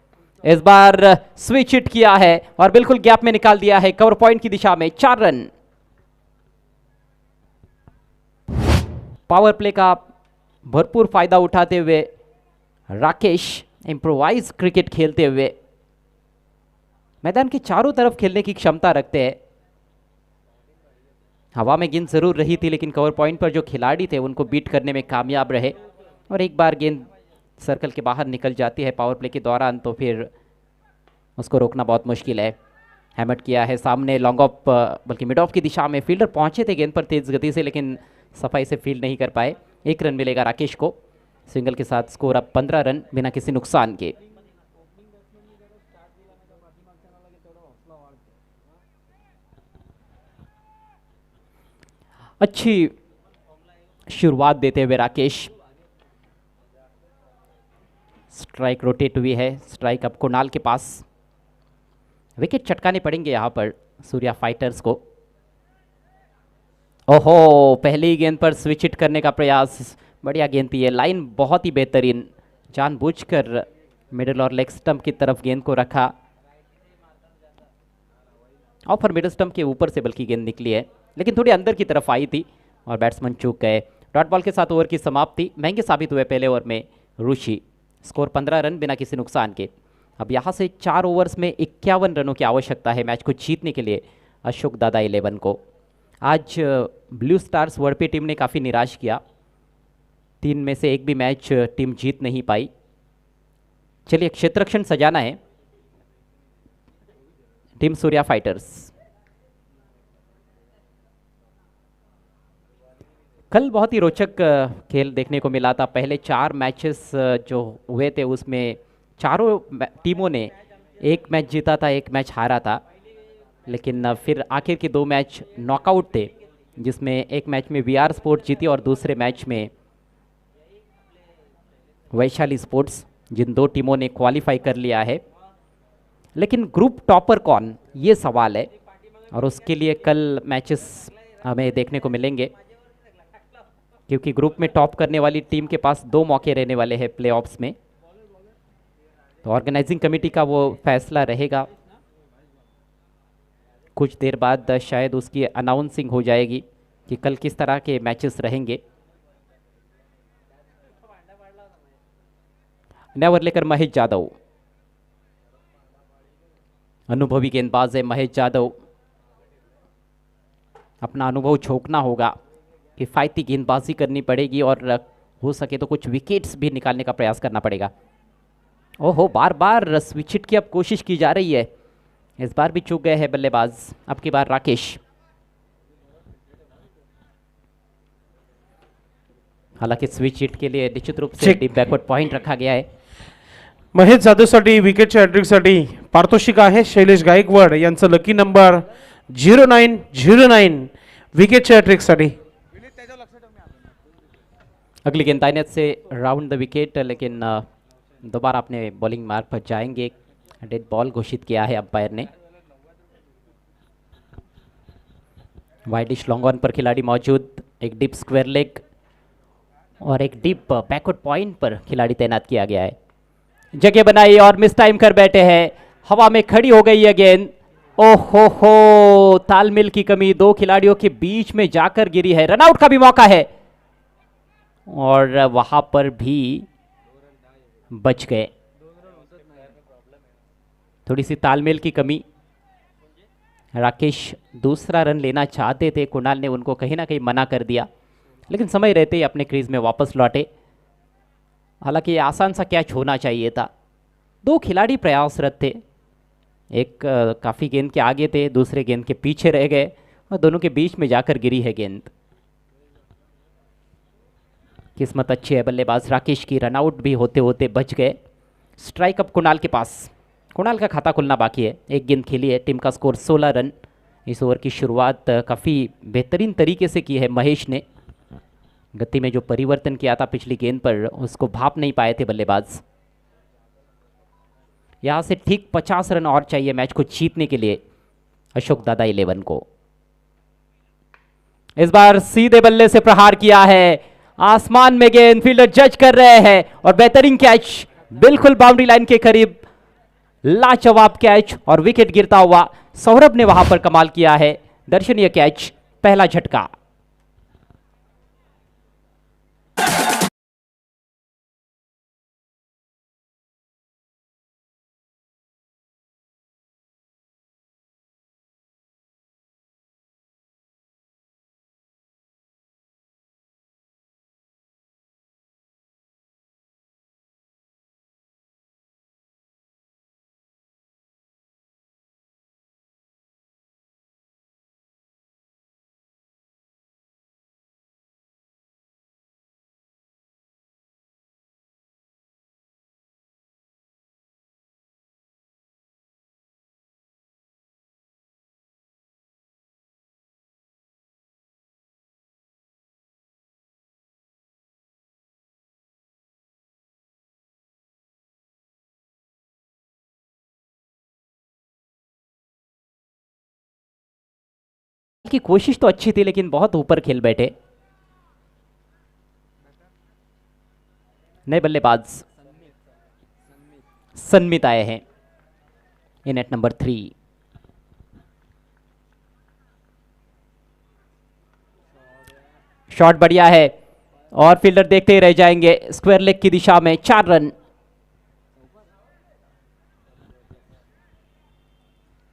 इस बार स्विच हिट किया है और बिल्कुल गैप में निकाल दिया है कवर पॉइंट की दिशा में। 4 रन। पावर प्ले का भरपूर फायदा उठाते हुए राकेश इम्प्रोवाइज क्रिकेट खेलते हुए मैदान के चारों तरफ खेलने की क्षमता रखते हैं। हवा में गेंद जरूर रही थी लेकिन कवर पॉइंट पर जो खिलाड़ी थे उनको बीट करने में कामयाब रहे और एक बार गेंद सर्कल के बाहर निकल जाती है पावर प्ले के दौरान तो फिर उसको रोकना बहुत मुश्किल है। हैमट किया है सामने, लॉन्ग ऑफ बल्कि मिड ऑफ की दिशा में। फील्डर पहुंचे थे गेंद पर तेज गति से लेकिन सफाई से फील्ड नहीं कर पाए। 1 रन मिलेगा राकेश को। सिंगल के साथ स्कोर अब 15 रन बिना किसी नुकसान के। अच्छी शुरुआत देते हुए राकेश। स्ट्राइक रोटेट हुई है। स्ट्राइक अब कुणाल के पास। विकेट चटकाने पड़ेंगे यहां पर सूर्या फाइटर्स को। ओहो, पहली गेंद पर स्विच हिट करने का प्रयास। बढ़िया गेंद थी ये। लाइन बहुत ही बेहतरीन। जानबूझकर मिडिल और लेग स्टंप की तरफ गेंद को रखा। ऑफर मिडिल स्टंप के ऊपर से बल्कि गेंद निकली है लेकिन थोड़ी अंदर की तरफ आई थी और बैट्समैन चूक गए। डॉट बॉल के साथ ओवर की समाप्ति। महंगे साबित हुए पहले ओवर में ऋषि। स्कोर 15 रन बिना किसी नुकसान के। अब यहाँ से 4 ओवर्स में 51 रनों की आवश्यकता है मैच को जीतने के लिए अशोक दादा 11 को। आज ब्लू स्टार्स वर्ल्ड टीम ने काफ़ी निराश किया। 3 में से एक भी मैच टीम जीत नहीं पाई। चलिए क्षेत्ररक्षण सजाना है टीम सूर्या फाइटर्स। कल बहुत ही रोचक खेल देखने को मिला था। पहले 4 मैचेस जो हुए थे उसमें चारों टीमों ने एक मैच जीता था, एक मैच हारा था लेकिन फिर आखिर के 2 मैच नॉकआउट थे जिसमें एक मैच में वीआर स्पोर्ट्स जीती और दूसरे मैच में वैशाली स्पोर्ट्स, जिन 2 टीमों ने क्वालिफाई कर लिया है। लेकिन ग्रुप टॉपर कौन, ये सवाल है और उसके लिए कल मैचेस हमें देखने को मिलेंगे क्योंकि ग्रुप में टॉप करने वाली टीम के पास 2 मौके रहने वाले हैं प्लेऑफ्स में। तो ऑर्गेनाइजिंग कमेटी का वो फैसला रहेगा। कुछ देर बाद शायद उसकी अनाउंसिंग हो जाएगी कि कल किस तरह के मैचेस रहेंगे। नेवर लेकर महेश जाधव, अनुभवी गेंदबाज है महेश जाधव। अपना अनुभव झोंकना होगा, किफायती गेंदबाजी करनी पड़ेगी और हो सके तो कुछ विकेट्स भी निकालने का प्रयास करना पड़ेगा। ओहो, बार बार स्विच हिट की अब कोशिश की जा रही है। इस बार भी चूक गए हैं बल्लेबाज। अब की बार राकेश। हालांकि स्विच हिट के लिए निश्चित रूप से डीप बॅकवर्ड पॉइंट रखा गया है। महेश जाधवसाठी विकेटच्या हॅट्रिकसाठी पारितोषिक आहे शैलेश गायकवाड यांचं लकी नंबर 0909 विकेटच्या हॅट्रिकसाठी। अगली गेंद दाहिने से राउंड द विकेट लेकिन दोबारा अपने बॉलिंग मार्क पर जाएंगे। डेड बॉल घोषित किया है अंपायर ने। वाइडिश लॉन्ग ऑन पर खिलाड़ी मौजूद। एक डीप स्क्वायर लेग और एक डीप बैकवर्ड पॉइंट पर खिलाड़ी तैनात किया गया है। जगह बनाई और मिस टाइम कर बैठे हैं। हवा में खड़ी हो गई है गेंद। ओहो हो, तालमेल की कमी 2 खिलाड़ियों के बीच में जाकर गिरी है। रनआउट का भी मौका है और वहां पर भी बच गए। थोड़ी सी तालमेल की कमी। राकेश दूसरा रन लेना चाहते थे, कुणाल ने उनको कहीं ना कहीं मना कर दिया लेकिन समय रहते ही अपने क्रीज में वापस लौटे। हालांकि आसान सा कैच होना चाहिए था। 2 खिलाड़ी प्रयासरत थे। एक काफ़ी गेंद के आगे थे, दूसरे गेंद के पीछे रह गए और दोनों के बीच में जाकर गिरी है गेंद। किस्मत अच्छी है बल्लेबाज राकेश की। रनआउट भी होते होते बच गए। स्ट्राइक अब कुणाल के पास। कुणाल का खाता खुलना बाकी है, एक गेंद खेली है, टीम का स्कोर 16 रन। इस ओवर की शुरुआत काफ़ी बेहतरीन तरीके से की है महेश ने। गति में जो परिवर्तन किया था पिछली गेंद पर, उसको भाप नहीं पाए थे बल्लेबाज। यहाँ से ठीक 50 रन और चाहिए मैच को जीतने के लिए अशोक दादा 11 को। इस बार सीधे बल्ले से प्रहार किया है, आसमान में गेंद, फील्डर जज कर रहे हैं और बेहतरीन कैच, बिल्कुल बाउंड्री लाइन के करीब, लाजवाब कैच और विकेट गिरता हुआ सौरभ ने वहां पर कमाल किया है। दर्शनीय कैच, पहला झटका। की कोशिश तो अच्छी थी लेकिन बहुत ऊपर खेल बैठे। नए बल्लेबाज सन्मित आए हैं इन एट नंबर 3। शॉट बढ़िया है और फील्डर देखते ही रह जाएंगे। स्क्वायर लेग की दिशा में 4 रन।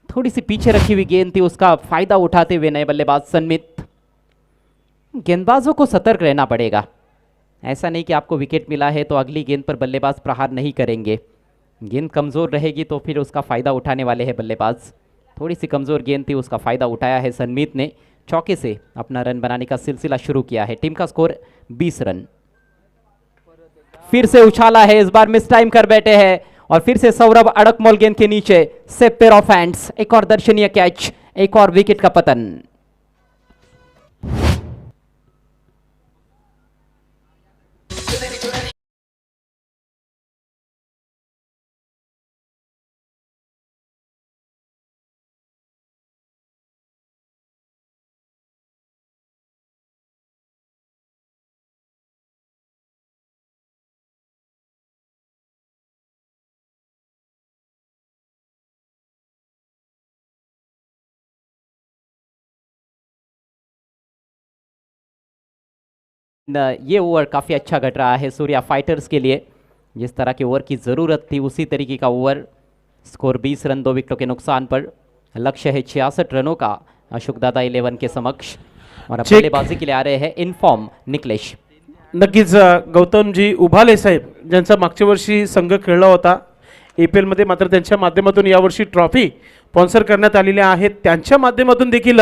थोड़ी सी पीछे रखी हुई गेंद थी, उसका फायदा उठाते हुए नए बल्लेबाज सन्मित। गेंदबाजों को सतर्क रहना पड़ेगा, ऐसा नहीं कि आपको विकेट मिला है तो अगली गेंद पर बल्लेबाज प्रहार नहीं करेंगे। गेंद कमजोर रहेगी तो फिर उसका फायदा उठाने वाले हैं बल्लेबाज। थोड़ी सी कमजोर गेंद थी, उसका फायदा उठाया है सन्मित ने। चौके से अपना रन बनाने का सिलसिला शुरू किया है। टीम का स्कोर 20 रन। फिर से उछाला है, इस बार मिस टाइम कर बैठे हैं और फिर से सौरभ अड़कमोल गेंद के नीचे से पेयर ऑफ हैंड्स। एक और दर्शनीय कैच, एक और विकेट का पतन। ये ओवर काफ़ी अच्छा घट रहा है सूर्या फाइटर्स के लिए। जिस तरह के ओवर की ज़रूरत थी उसी तरीके का ओवर। स्कोर 20 रन, 2 विकेटों के नुकसान पर। लक्ष्य है 66 रनों का अशोक दादा 11 के समक्ष। और अब बल्लेबाजी के लिए आ रहे हैं इनफॉर्म निकलेश। नक्कीच गौतमजी उभाले साहेब, ज्यांचा मागच्या वर्षी संघ खेळला होता APL मध्ये, मात्र त्यांच्या माध्यमातून यावर्षी ट्रॉफी स्पॉन्सर करण्यात आलेल्या आहेत, त्यांच्या माध्यमातून देखील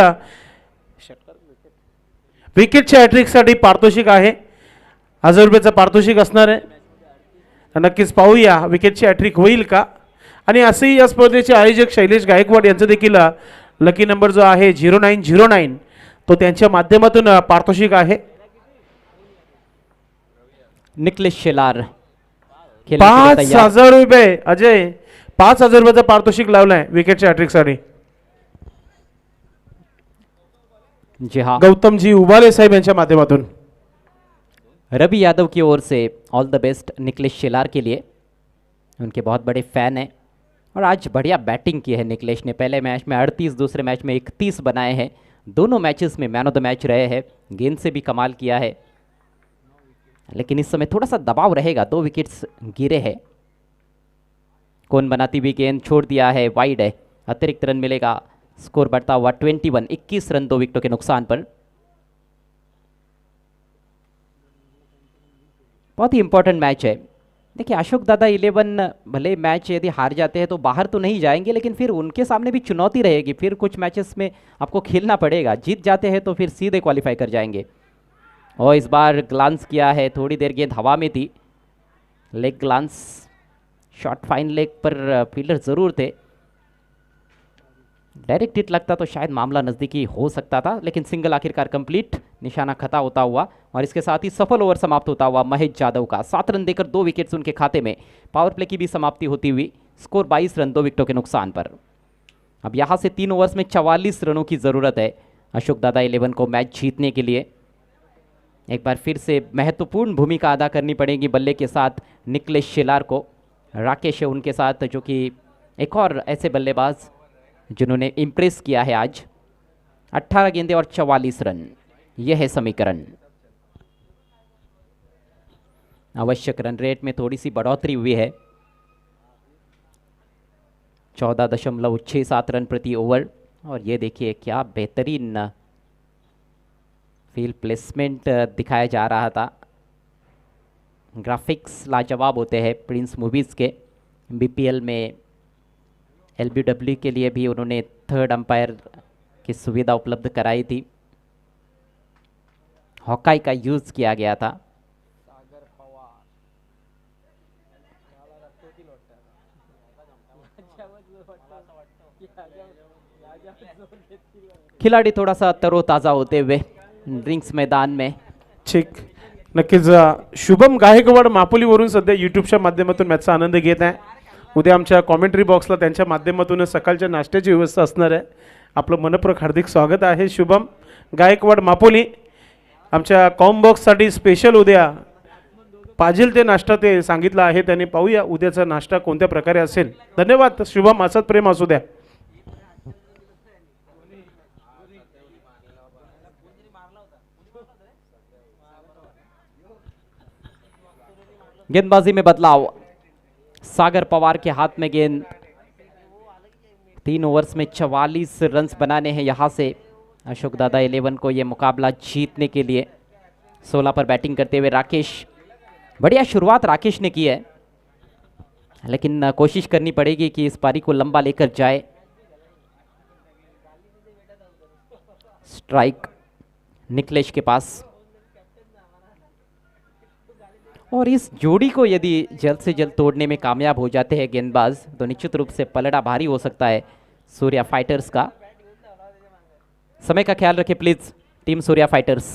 विकेटच्या हॅट्रिकसाठी पारितोषिक आहे, 1000 रुपयाचं पारितोषिक असणार आहे. नक्कीच पाहूया विकेटची हॅट्रिक होईल का. आणि असेही या स्पर्धेचे आयोजक शैलेश गायकवाड यांचं देखील लकी नंबर जो आहे 0909 तो त्यांच्या माध्यमातून पारितोषिक आहे. निकलेश शेलार 5000 रुपये. अजय 5000 रुपयाचं पारितोषिक लावलंय विकेटच्या हॅट्रिकसाठी. जी हाँ, गौतम जी उबाले साहब यांच्या माध्यमातून. रवि यादव की ओर से all the best Niklesh Shelar के लिए। उनके बहुत बड़े फैन हैं और आज बढ़िया बैटिंग की है निकलेश ने। पहले मैच में 38, दूसरे मैच में 31 बनाए हैं। दोनों मैचेस में मैन ऑफ द मैच रहे हैं। गेंद से भी कमाल किया है, लेकिन इस समय थोड़ा सा दबाव रहेगा। 2 विकेट्स गिरे हैं। कौन बनाती हुई गेंद छोड़ दिया है, वाइड है, अतिरिक्त रन मिलेगा। स्कोर बढ़ता हुआ 21, 21 रन 2 विकेटों के नुकसान पर। बहुत ही इंपॉर्टेंट मैच है। देखिए अशोक दादा 11 भले मैच यदि हार जाते हैं तो बाहर तो नहीं जाएंगे, लेकिन फिर उनके सामने भी चुनौती रहेगी। फिर कुछ मैचेस में आपको खेलना पड़ेगा। जीत जाते हैं तो फिर सीधे क्वालिफाई कर जाएंगे। और इस बार ग्लांस किया है, थोड़ी देर गेंद हवा में थी, leg glance. Shot fine leg पर फील्डर ज़रूर थे, डायरेक्ट हिट लगता तो शायद मामला नज़दीकी हो सकता था, लेकिन सिंगल आखिरकार कंप्लीट, निशाना खता होता हुआ और इसके साथ ही सफल ओवर समाप्त होता हुआ महेश जादव का 7 रन देकर 2 विकेट्स उनके खाते में। पावर प्ले की भी समाप्ति होती हुई, स्कोर 22 रन 2 विकेटों के नुकसान पर। अब यहाँ से 3 ओवर्स में 44 रनों की ज़रूरत है अशोक दादा 11 को मैच जीतने के लिए। एक बार फिर से महत्वपूर्ण भूमिका अदा करनी पड़ेगी बल्ले के साथ निकलेश शेलार को। राकेश है उनके साथ, जो कि एक और ऐसे बल्लेबाज जिन्होंने इम्प्रेस किया है आज। 18 गेंदें और 44 रन, यह है समीकरण। आवश्यक रन रेट में थोड़ी सी बढ़ोतरी हुई है, 14.67 रन प्रति ओवर। और ये देखिए क्या बेहतरीन फील्ड प्लेसमेंट दिखाया जा रहा था। ग्राफिक्स लाजवाब होते हैं प्रिंस मूवीज़ के। बीपीएल में एलबीडब्ल्यू के लिए भी उन्होंने थर्ड अंपायर की सुविधा उपलब्ध कराई थी। हॉकाई का यूज़ किया गया था। खिलाड़ी थोड़ा सा तरोताज़ा होते हुए ड्रिंक्स मैदान में। ठीक, नक्कीच शुभम गायकवाड मापोलीवरून सध्या यूट्यूबच्या माध्यमातून मॅचचा आनंद घेत आहे. उद्या आमच्या कॉमेंट्री बॉक्सला त्यांच्या माध्यमातून सकाळच्या नाश्त्याची व्यवस्था असणार आहे. आपलं मनपूर्वक हार्दिक स्वागत आहे शुभम गायकवाड मापोली. आमच्या कॉम बॉक्ससाठी स्पेशल उद्या पाजील ते नाश्ता ते सांगितलं आहे, त्याने पाहूया उद्याचा नाश्ता कोणत्या प्रकारे असेल. धन्यवाद शुभम, असंच प्रेम असू द्या. गेंदबाजी में बदलाव, सागर पवार के हाथ में गेंद। 3 ओवर्स में 44 रन्स बनाने हैं यहाँ से अशोक दादा 11 को ये मुकाबला जीतने के लिए। 16 पर बैटिंग करते हुए राकेश, बढ़िया शुरुआत राकेश ने की है, लेकिन कोशिश करनी पड़ेगी कि इस पारी को लंबा लेकर जाए। स्ट्राइक निकलेश के पास, और इस जोड़ी को यदि जल्द से जल्द तोड़ने में कामयाब हो जाते हैं गेंदबाज तो निश्चित रूप से पलड़ा भारी हो सकता है सूर्या फाइटर्स का। समय का ख्याल रखें please team Surya fighters.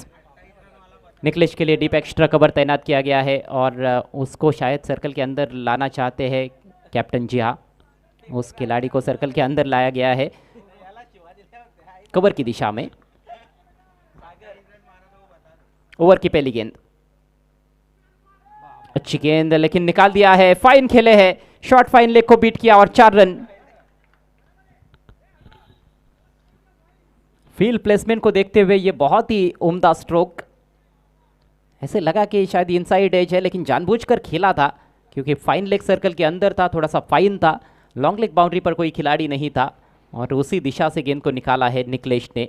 Niklesh के लिए डीप एक्स्ट्रा कवर तैनात किया गया है और उसको शायद सर्कल के अंदर लाना चाहते हैं कैप्टन। जी हाँ, उस खिलाड़ी को सर्कल के अंदर लाया गया है कवर की दिशा में। ओवर की पहली गेंद, अच्छी गेंद लेकिन निकाल दिया है। फाइन खेले है, शॉर्ट फाइन लेग को बीट किया और 4 रन। फील्ड प्लेसमेंट को देखते हुए ये बहुत ही उम्दा स्ट्रोक। ऐसे लगा कि शायद इनसाइड एज है, लेकिन जानबूझकर खेला था क्योंकि फाइन लेग सर्कल के अंदर था, थोड़ा सा फाइन था। लॉन्ग लेग बाउंड्री पर कोई खिलाड़ी नहीं था और उसी दिशा से गेंद को निकाला है निकलेश ने।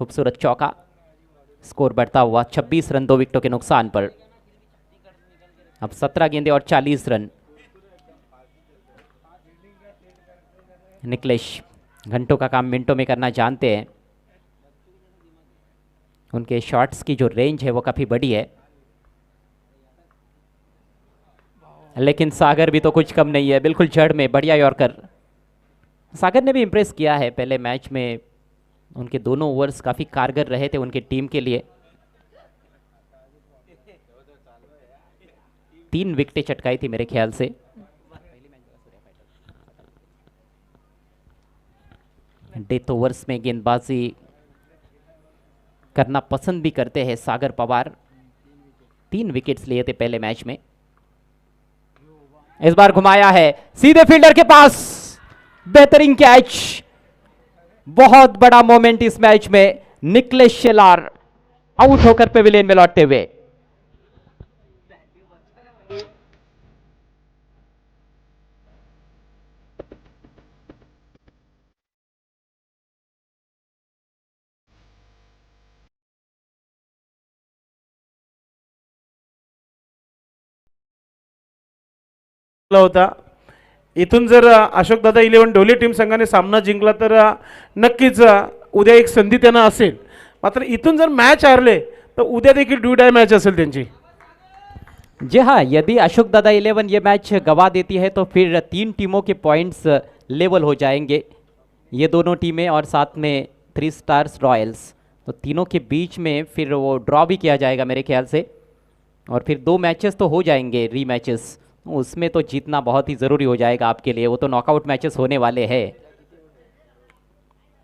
खूबसूरत चौका। स्कोर बढ़ता हुआ 26 रन 2 विकेटों के नुकसान पर। अब 17 गेंदें और 40 रन। निकलेश घंटों का काम मिनटों में करना जानते हैं। उनके शॉट्स की जो रेंज है वो काफ़ी बड़ी है, लेकिन सागर भी तो कुछ कम नहीं है, बिल्कुल जड़ में बढ़िया यॉर्कर। सागर ने भी इम्प्रेस किया है पहले मैच में, उनके दोनों ओवर्स काफ़ी कारगर रहे थे उनकी टीम के लिए। 3 विकेटें चटकाई थी मेरे ख्याल से। डेथ ओवर्स में गेंदबाजी करना पसंद भी करते हैं सागर पवार। 3 विकेट्स लिए थे पहले मैच में। इस बार घुमाया है सीधे फील्डर के पास, बेहतरीन कैच। बहुत बड़ा मोमेंट इस मैच में। निकलेश शेलार आउट होकर पेविलियन में लौटते हुए। होता इथून जर अशोक दादा 11 ढोले टीम संघाने सामना जिंकला तर नक्कीच उद्या एक संधी त्यांना असेल. मात्र इथून जर मॅच हारले तर उद्या देखील ड्यू डाय मॅच असेल त्यांची. जी हाँ, यदि अशोक दादा 11 ये मैच गवा देती है तो फिर तीन टीमों के पॉइंट्स लेवल हो जाएंगे, ये दोनों टीमें और साथ में 3 स्टार्स रॉयल्स, तो तीनों के बीच में फिर वो ड्रॉ भी किया जाएगा मेरे ख्याल से, और फिर 2 मैचेस तो हो जाएंगे री मैचेस, उसमें तो जीतना बहुत ही ज़रूरी हो जाएगा आपके लिए, वो तो नॉकआउट मैचेस होने वाले हैं।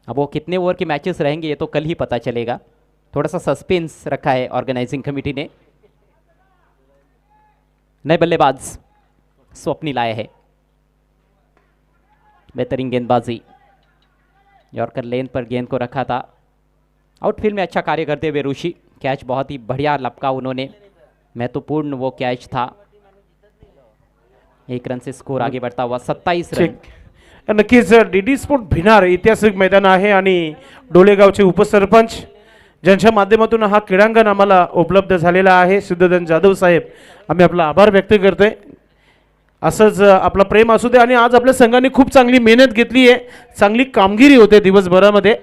अब वो कितने ओवर के मैचेस रहेंगे ये तो कल ही पता चलेगा, थोड़ा सा सस्पेंस रखा है ऑर्गेनाइजिंग कमेटी ने। नए बल्लेबाज स्वप्निल आए हैं, बेहतरीन गेंदबाजी, यॉर्कर लेंथ पर गेंद को रखा था, आउटफील्ड में अच्छा कार्य करते हुए ऋषि, कैच बहुत ही बढ़िया लपका उन्होंने, महत्वपूर्ण वो कैच था। 1 रन से स्कोर आगे बढ़ता हुआ 27 रन। नक्कीच डीडी स्पोर्ट भिनार ऐतिहासिक मैदान आहे आणि डोलेगावचे उपसरपंच ज्यांच्या माध्यमातून हा क्रीडांगण आम्हाला उपलब्ध झालेला आहे, सिद्धोधन जाधव साहेब, आम्ही आपला आभार व्यक्त करतोय। असंच आपला प्रेम असू दे। आणि आज आपल्या संघाने खूप चांगली मेहनत घेतली आहे, चांगली कामगिरी होते दिवसभरामध्ये,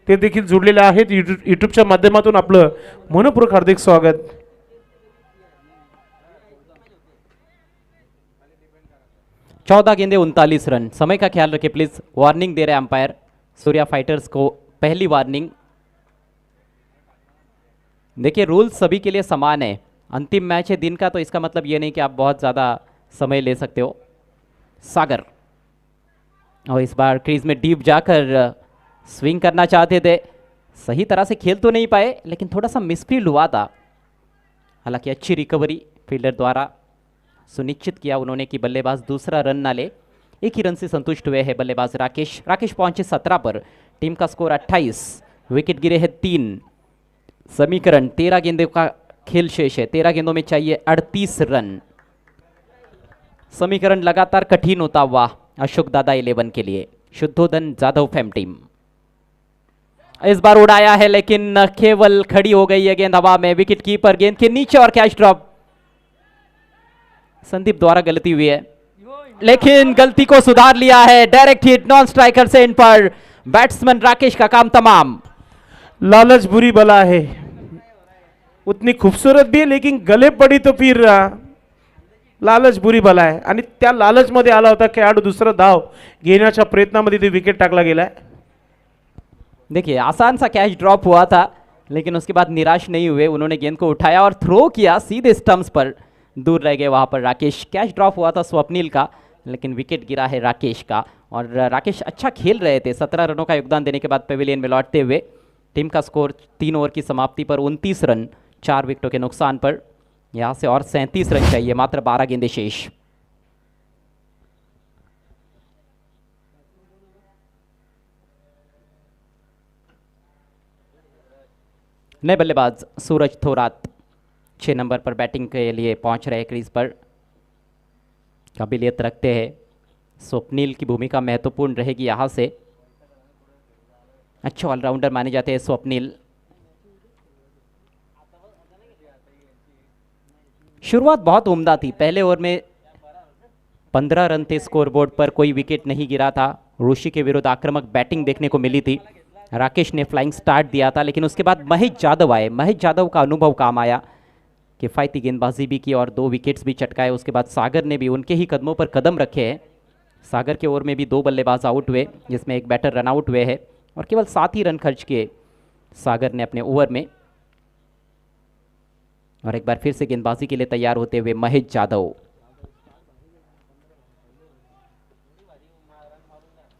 ते देखील जुडलेले आहेत यूट्यूबच्या माध्यमातून। आपलं मनपूर्वक हार्दिक स्वागत। चौदह गेंदे 39 रन। समय का ख्याल रखें प्लीज, वार्निंग दे रहे हैं अंपायर, सूर्या फाइटर्स को पहली वार्निंग। देखिए रूल्स सभी के लिए समान है, अंतिम मैच है दिन का, तो इसका मतलब ये नहीं कि आप बहुत ज़्यादा समय ले सकते हो। सागर, और इस बार क्रीज में डीप जाकर स्विंग करना चाहते थे, सही तरह से खेल तो नहीं पाए लेकिन थोड़ा सा मिसफील्ड हुआ था, हालांकि अच्छी रिकवरी फील्डर द्वारा सुनिश्चित किया उन्होंने कि बल्लेबाज दूसरा रन ना ले। 1 ही रन से संतुष्ट हुए हैं बल्लेबाज राकेश। राकेश पहुंचे 17 पर, टीम का स्कोर 28, विकेट गिरे हैं 3। समीकरण 13 गेंदों का खेल शेष है, 13 गेंदों में चाहिए 38 रन। समीकरण लगातार कठिन होता हुआ अशोक दादा 11 के लिए। शुद्धोधन जाधव फैम टीम इस बार उड़ाया है लेकिन केवल खड़ी हो गई है गेंद हवा में, विकेट कीपर गेंद के नीचे और कैच ड्रॉप। संदीप द्वारा गलती हुई है लेकिन गलती को सुधार लिया है, direct hit non striker say in per batsman Rakesh का काम तमाम। लालच बुरी बला है, उतनी खूबसूरत भी है लेकिन गले पड़ी तो फिर लालच बुरी बला आहे। आणि त्या लालच मध्ये आला होता खेळाडू, दुसरा धाव घेण्याच्या प्रयत्नामध्ये ते विकेट टाकला गेलाय। देखिए आसान सा कैच ड्रॉप हुआ था लेकिन उसके बाद निराश नहीं हुए, उन्होंने गेंद को उठाया और थ्रो किया सीधे स्टंप्स पर, दूर रह गए वहां पर राकेश। कैच ड्रॉप हुआ था स्वप्निल का लेकिन विकेट गिरा है राकेश का, और राकेश अच्छा खेल रहे थे। 17 रनों का योगदान देने के बाद पेविलियन में लौटते हुए टीम का स्कोर 3 ओवर की समाप्ति पर 29 रन, 4 विकेटों के नुकसान पर। यहाँ से और 37 रन चाहिए, मात्र 12 गेंदे शेष। नए बल्लेबाज सूरज थोरात 6 नंबर पर बैटिंग के लिए पहुंच रहे क्रीज पर, काबिलियत रखते हैं। स्वप्निल की भूमिका महत्वपूर्ण रहेगी यहाँ से, अच्छे ऑलराउंडर माने जाते हैं स्वप्निल। शुरुआत बहुत उम्दा थी, पहले ओवर में 15 रन थे स्कोरबोर्ड पर, कोई विकेट नहीं गिरा था। ऋषि के विरुद्ध आक्रामक बैटिंग देखने को मिली थी, राकेश ने फ्लाइंग स्टार्ट दिया था, लेकिन उसके बाद महेश यादव आए। महेश यादव का अनुभव काम आया, किफ़ायती गेंदबाजी भी की और 2 विकेट्स भी चटकाए। उसके बाद सागर ने भी उनके ही कदमों पर कदम रखे हैं। सागर के ओवर में भी 2 बल्लेबाज आउट हुए, जिसमें एक बैटर रन आउट हुए हैं, और केवल 7 ही रन खर्च किए सागर ने अपने ओवर में। और एक बार फिर से गेंदबाजी के लिए तैयार होते हुए महेश यादव।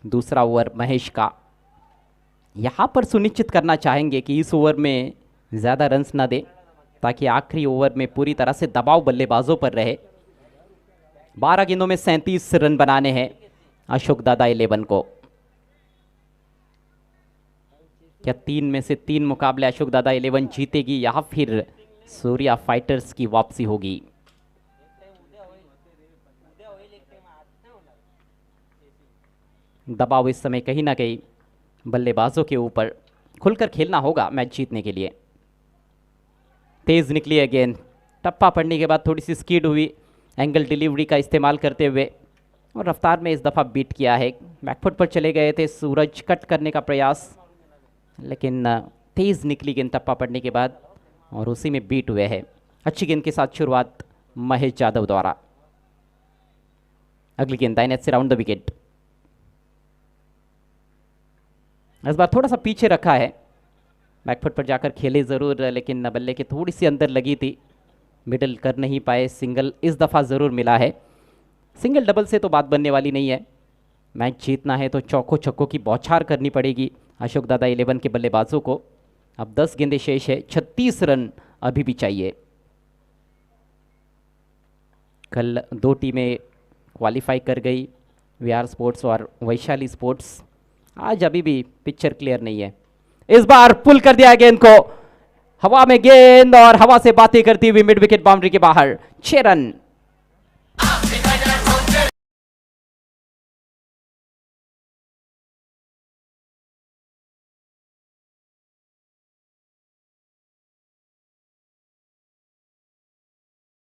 दूसरा ओवर महेश का, यहाँ पर सुनिश्चित करना चाहेंगे कि इस ओवर में ज़्यादा रन्स ना दे, ताकि आखिरी ओवर में पूरी तरह से दबाव बल्लेबाजों पर रहे। 12 गेंदों में 37 रन बनाने हैं अशोक दादा 11 को। क्या 3 में से 3 मुकाबले अशोक दादा 11 जीतेगी या फिर सूर्या फाइटर्स की वापसी होगी? दबाव इस समय कहीं ना कहीं बल्लेबाजों के ऊपर, खुलकर खेलना होगा मैच जीतने के लिए। तेज निकली है गेंद, टप्पा पड़ने के बाद थोड़ी सी स्कीड हुई, एंगल डिलीवरी का इस्तेमाल करते हुए, और रफ्तार में इस दफ़ा बीट किया है। बैकफुट पर चले गए थे सूरज, कट करने का प्रयास, लेकिन तेज़ निकली गेंद टप्पा पड़ने के बाद और उसी में बीट हुए है। अच्छी गेंद के साथ शुरुआत महेश जाधव द्वारा। अगली गेंद दाहिने हाथ से राउंड द विकेट। इस बार थोड़ा सा पीछे रखा है, बैकफुट पर जाकर खेले ज़रूर, लेकिन बल्ले के थोड़ी सी अंदर लगी थी, मिडल कर नहीं पाए। सिंगल इस दफ़ा ज़रूर मिला है। सिंगल डबल से तो बात बनने वाली नहीं है, मैच जीतना है तो चौकों छक्कों की बौछार करनी पड़ेगी अशोक दादा 11 के बल्लेबाजों को। अब 10 गेंदें शेष है, 36 रन अभी भी चाहिए। कल 2 टीमें क्वालिफाई कर गई, वीआर स्पोर्ट्स और वैशाली स्पोर्ट्स। आज अभी भी पिक्चर क्लियर नहीं है। इस बार पुल कर दिया गेंद को, हवा में गेंद और हवा से बातें करती हुई मिड विकेट बाउंड्री के बाहर। 6 रन।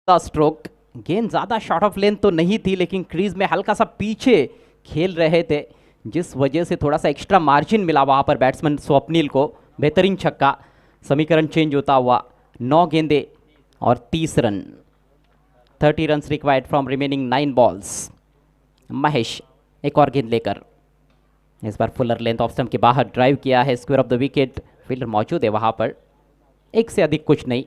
स्ट्रोक, गेंद ज्यादा शॉर्ट ऑफ लेंथ तो नहीं थी, लेकिन क्रीज में हल्का सा पीछे खेल रहे थे, जिस वजह से थोड़ा सा एक्स्ट्रा मार्जिन मिला वहां पर बैट्समैन स्वप्निल को। बेहतरीन छक्का। समीकरण चेंज होता हुआ 9 गेंदे और 30 run. 30 run required from remaining 9 balls. Mahesh एक और गेंद लेकर, इस बार फुलर लेंथ ऑफ स्टंप के बाहर ड्राइव किया है, square of the wicket. Fielder मौजूद है वहां पर, एक से अधिक कुछ नहीं।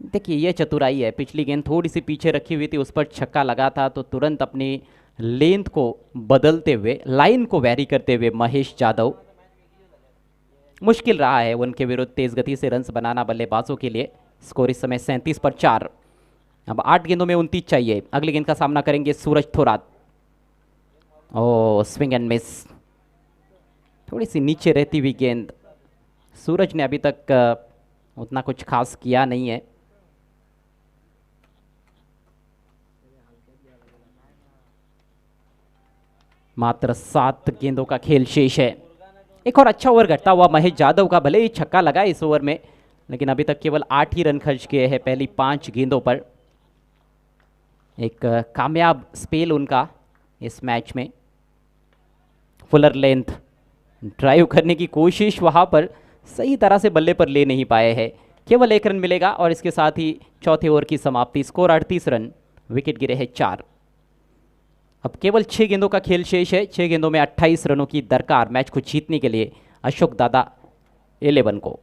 देखिए ये चतुराई है, पिछली गेंद थोड़ी सी पीछे रखी हुई थी, उस पर छक्का लगा था, तो तुरंत अपनी लेंथ को बदलते हुए, लाइन को वैरी करते हुए महेश जाधव। मुश्किल रहा है उनके विरुद्ध तेज गति से रन्स बनाना बल्लेबाजों के लिए। स्कोर इस समय 37 पर 4। अब 8 गेंदों में 29 चाहिए। अगली गेंद का सामना करेंगे सूरज थोरात। ओ स्विंग एंड मिस, थोड़ी सी नीचे रहती हुई गेंद। सूरज ने अभी तक उतना कुछ खास किया नहीं है। मात्र 7 गेंदों का खेल शेष है। एक और अच्छा ओवर घटता हुआ महेश जाधव का, भले ही छक्का लगा इस ओवर में, लेकिन अभी तक केवल 8 ही रन खर्च किए हैं पहली 5 गेंदों पर। एक कामयाब स्पेल उनका इस मैच में। फुलर लेंथ ड्राइव करने की कोशिश, वहां पर सही तरह से बल्ले पर ले नहीं पाए हैं। केवल 1 रन मिलेगा और इसके साथ ही चौथे ओवर की समाप्ति। स्कोर 38 रन, विकेट गिरे हैं 4। अब केवल 6 गेंदों का खेल शेष है। 6 गेंदों में 28 रनों की दरकार मैच को जीतने के लिए अशोक दादा 11 को।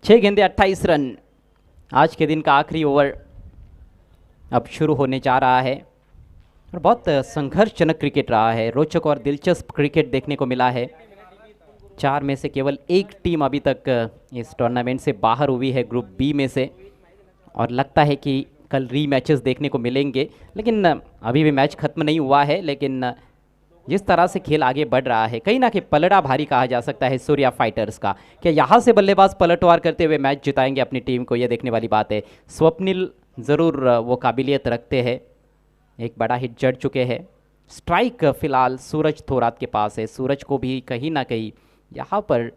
छह गेंदे 28 रन। आज के दिन का आखिरी ओवर अब शुरू होने जा रहा है और बहुत संघर्षजनक क्रिकेट रहा है। रोचक और दिलचस्प क्रिकेट देखने को मिला है। 4 में से केवल एक टीम अभी तक इस टूर्नामेंट से बाहर हुई है, ग्रुप बी में से, और लगता है कि कल री मैचेस देखने को मिलेंगे। लेकिन अभी भी मैच खत्म नहीं हुआ है, लेकिन जिस तरह से खेल आगे बढ़ रहा है, कहीं ना कहीं पलड़ा भारी कहा जा सकता है सूर्या फाइटर्स का। क्या यहाँ से बल्लेबाज पलटवार करते हुए मैच जिताएंगे अपनी टीम को, ये देखने वाली बात है। स्वप्निल ज़रूर वो काबिलियत रखते हैं, एक बड़ा हिट जड़ चुके हैं। स्ट्राइक फिलहाल सूरज थोरात के पास है। सूरज को भी कहीं ना कहीं यहाँ पर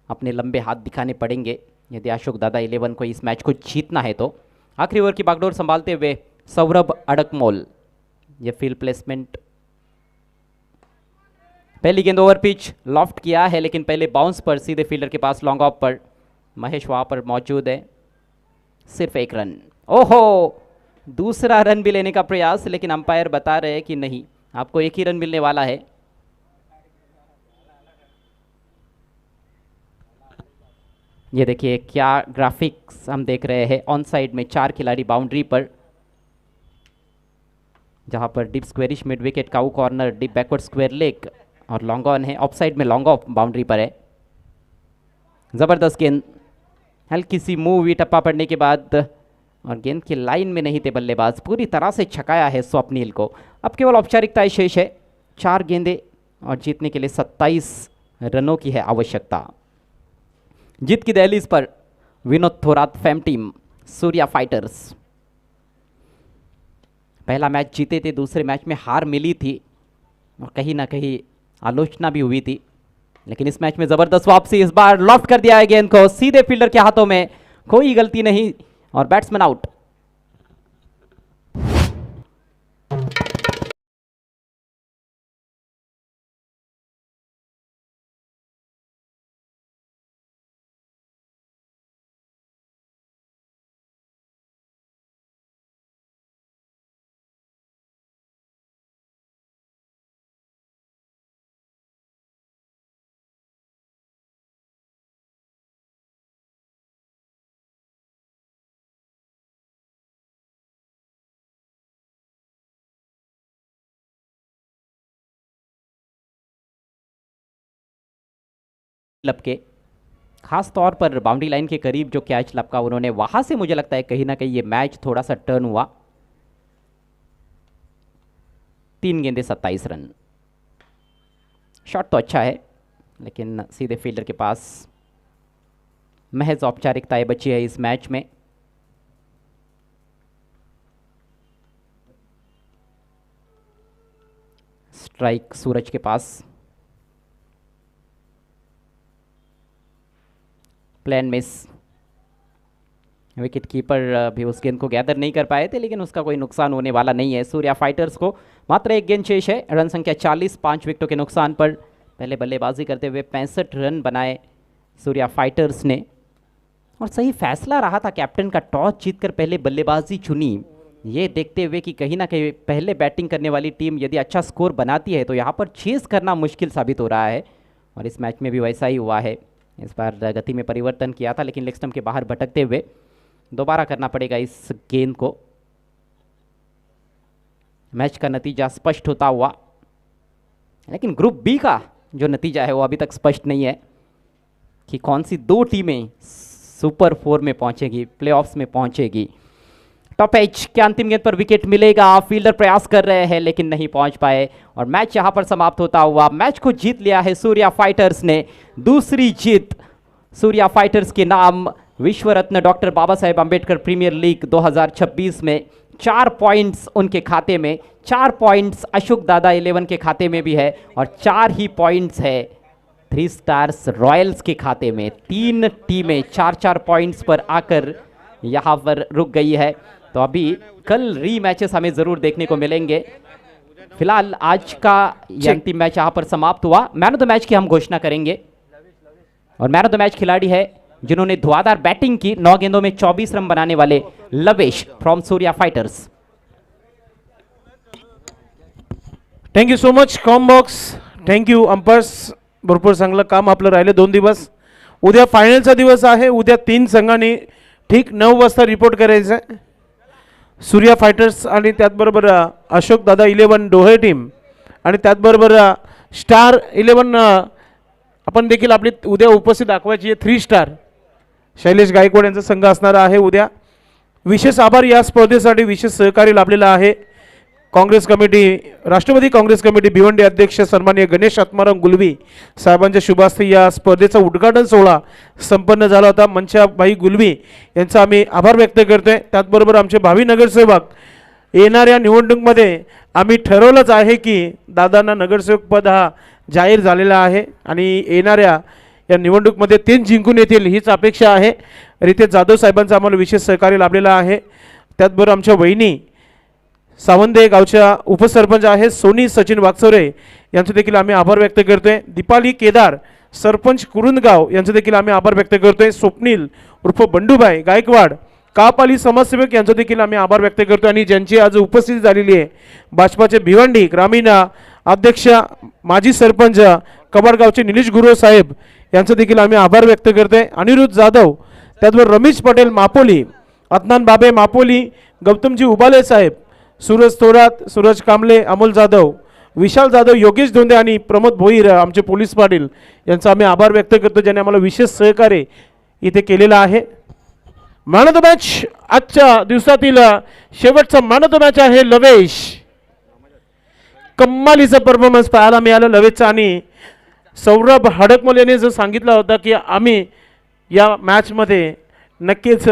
अपने लंबे हाथ दिखाने पड़ेंगे यदि अशोक दादा 11 को इस मैच को जीतना है तो। आखिरी ओवर की बागडोर संभालते हुए सौरभ अड़कमोल, ये फील्ड प्लेसमेंट। पहली गेंद ओवर पिच लॉफ्ट किया है, लेकिन पहले बाउंस पर सीधे फील्डर के पास लॉन्ग ऑफ पर। महेश वहां पर मौजूद है। सिर्फ 1 रन। ओहो, दूसरा रन भी लेने का प्रयास, लेकिन अंपायर बता रहे हैं कि नहीं, आपको 1 ही रन मिलने वाला है। ये देखिए क्या ग्राफिक्स हम देख रहे हैं। ऑन साइड में 4 खिलाड़ी बाउंड्री पर, जहां पर deep squarish mid wicket, cow corner, deep backward square leg और लॉन्ग ऑन है। ऑफ साइड में लॉन्ग ऑफ बाउंड्री पर है। जबरदस्त गेंद, हल्की सी मूव हुई टप्पा पड़ने के बाद, और गेंद की लाइन में नहीं थे बल्लेबाज। पूरी तरह से छकाया है स्वप्निल को। अब केवल औपचारिकताएं शेष है। 4 गेंदे और जीतने के लिए 27 रनों की है आवश्यकता। जीत की दहलीज पर विनोद थोरात फैम टीम सूर्या फाइटर्स। पहला मैच जीते थे, दूसरे मैच में हार मिली थी। और कहीं ना कहीं आलोचना भी हुई थी, लेकिन इस मैच में ज़बरदस्त वापसी। इस बार लॉफ्ट कर दिया है गेंद को सीधे फील्डर के हाथों में, कोई गलती नहीं और बैट्समैन आउट। क्लब के खास तौर पर बाउंड्री लाइन के करीब जो कैच लपका उन्होंने, वहां से मुझे लगता है कहीं ना कहीं ये मैच थोड़ा सा टर्न हुआ। 3 गेंदे 27 रन। शॉट तो अच्छा है लेकिन सीधे फील्डर के पास महज औपचारिकताएं बची है इस मैच में। स्ट्राइक सूरज के पास। Plan miss. विकेट कीपर भी उस गेंद को गैदर नहीं कर पाए थे, लेकिन उसका कोई नुकसान होने वाला नहीं है। सूर्या फाइटर्स को मात्र 1 गेंद शेष है। रन संख्या 40, 5 विकेटों के नुकसान पर पहले बल्लेबाजी करते हुए 65 रन बनाए सूर्या फाइटर्स ने। और सही फैसला रहा था कैप्टन का, टॉस जीतकर पहले बल्लेबाजी चुनी, ये देखते हुए कि कहीं ना कहीं पहले बैटिंग करने वाली टीम यदि अच्छा स्कोर बनाती है तो यहाँ पर चेस करना मुश्किल साबित हो रहा है। और इस मैच में भी वैसा ही हुआ है। इस बार गति में परिवर्तन किया था लेकिन लेग स्टंप के बाहर भटकते हुए दोबारा करना पड़ेगा इस गेंद को। मैच का नतीजा स्पष्ट होता हुआ, लेकिन ग्रुप बी का जो नतीजा है वो अभी तक स्पष्ट नहीं है कि कौन सी 2 टीमें सुपर 4 में पहुंचेगी, प्लेऑफ्स में पहुंचेगी। टॉप एज के अंतिम गेंद पर विकेट मिलेगा। फील्डर प्रयास कर रहे हैं लेकिन नहीं पहुंच पाए और मैच यहां पर समाप्त होता हुआ। मैच को जीत लिया है सूर्या फाइटर्स ने। दूसरी जीत सूर्या फाइटर्स के नाम। विश्व रत्न doctor Baba Saheb Ambedkar premier league 2026 में 4 पॉइंट्स उनके खाते में, 4 पॉइंट्स अशोक दादा 11 के खाते में भी है और 4 ही पॉइंट्स है 3 स्टार्स रॉयल्स के खाते में। 3 टीमें 4-4 पॉइंट्स पर आकर यहाँ पर रुक गई है। तो अभी कल रीमैचेस हमें जरूर देखने को मिलेंगे। फिलहाल आज का ये अंतिम मैच यहाँ पर समाप्त हुआ। मैन ऑफ द मैच की हम घोषणा करेंगे और मैन ऑफ द मैच खिलाड़ी है जिन्होंने धुआंधार बैटिंग की, 9 गेंदों में 24 रन बनाने वाले Lavesh from Surya fighters. Thank you so much comm box, thank you umpires. भरपूर चांगलं काम आपलं राहिलं 2 दिवस. उद्या फायनलचा दिवस आहे. उद्या 3 संघांनी ठीक 9 वाजता रिपोर्ट करायचं आहे. सूर्या फायटर्स आणि त्याचबरोबर अशोक दादा 11 डोहे टीम आणि त्याचबरोबर स्टार 11 आपण देखील आपली उद्या उपस्थित दाखवायची आहे. 3 स्टार शैलेश गायकवाड यांचा संघ असणार आहे उद्या. विशेष आभार या स्पर्धेसाठी विशेष सहकार्य लाभलेलं आहे काँग्रेस कमिटी, राष्ट्रवादी काँग्रेस कमिटी भिवंडी अध्यक्ष सन्माननीय गणेश आत्माराम गुलवी साहेबांच्या शुभास्ते या स्पर्धेचा उद्घाटन सोहळा संपन्न झाला होता. मंचाभाई गुलवी यांचा आम्ही आभार व्यक्त करतोय. त्याचबरोबर आमचे भावी नगरसेवक, येणाऱ्या निवडणुकीमध्ये आम्ही ठरवलंच आहे की दादांना नगरसेवक पद हा जाहीर झालेला आहे आणि येणाऱ्या या निवडणुकीमध्ये 3 जिंकून येतील हीच अपेक्षा आहे. रितेश जाधव साहेबांचा आम्हाला विशेष सहकार्य लाभलेलं आहे. त्याचबरोबर आमच्या वहिनी सावंदे गावच्या उपसरपंच आहेत सोनी सचिन वागचौरे यांचे देखील आम्ही आभार व्यक्त करतोय. दीपाली केदार सरपंच कुरुंदगाव यांचे देखील आम्ही आभार व्यक्त करतोय. स्वप्नील उर्फ बंडूभाई गायकवाड कापाली समाजसेवक यांचे देखील आम्ही आभार व्यक्त करतोय. आणि ज्यांची आज उपस्थिती झालेली आहे भाजपाचे भिवंडी ग्रामीण अध्यक्ष माजी सरपंच कबाडगावचे निलेश गुरव साहेब यांचे देखील आम्ही आभार व्यक्त करतोय. अनिरुद्ध जाधव, त्याचबरोबर रमेश पटेल मापोली, अदनान बाबे मापोली, गौतमजी उबाले साहेब, सूरज थोरात, सूरज कांबळे, अमोल जाधव, विशाल जाधव, योगेश धोंडे आणि प्रमोद भोईर आमचे पोलीस पाटील यांचा आम्ही आभार व्यक्त करतो ज्यांनी आम्हाला विशेष सहकार्य इथे केलेलं आहे. मॅन ऑफ द मॅच आजच्या दिवसातील शेवटचा मॅन ऑफ द मॅच आहे लवेश. कम्मालीचा परफॉर्मन्स पाहायला मिळाला लवेशचा. आणि सौरभ हडकमल यांनी जो सांगितलं होतं की आम्ही या मॅचमध्ये नक्कीच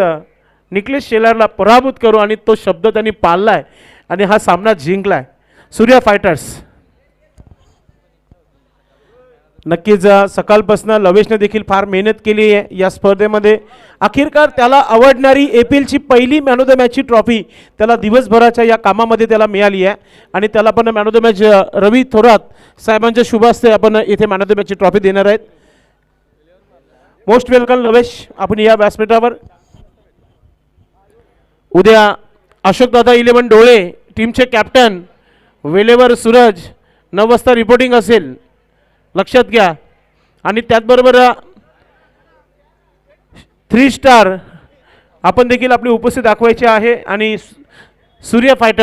निकलेश शेलारला पराभूत करू आणि तो शब्द त्यांनी पाळलाय आणि हा सामना जिंकलाय. सूर्या फायटर्स नक्कीच सकाळपासून लवेशने देखील फार मेहनत केली आहे या स्पर्धेमध्ये. अखेरकार त्याला आवडणारी APLची पहिली मॅन ऑफ द मॅचची ट्रॉफी त्याला दिवसभराच्या या कामामध्ये त्याला मिळाली आहे आणि त्याला पण मॅन ऑफ द मॅच रवी थोरात साहेबांच्या शुभ हस्ते आपण इथे मॅन ऑफ द मॅचची ट्रॉफी देणार आहेत. मोस्ट वेलकम लवेश, आपण या व्यासपीठावर. उद्या अशोकदादा 11 डोळे टीमचे कॅप्टन, वेलेवर सूरज 9 वाजता रिपोर्टिंग असेल, लक्षात घ्या. आणि त्याचबरोबर 3 स्टार आपण देखील आपली उपस्थिती दाखवायची आहे आणि सूर्य फायटर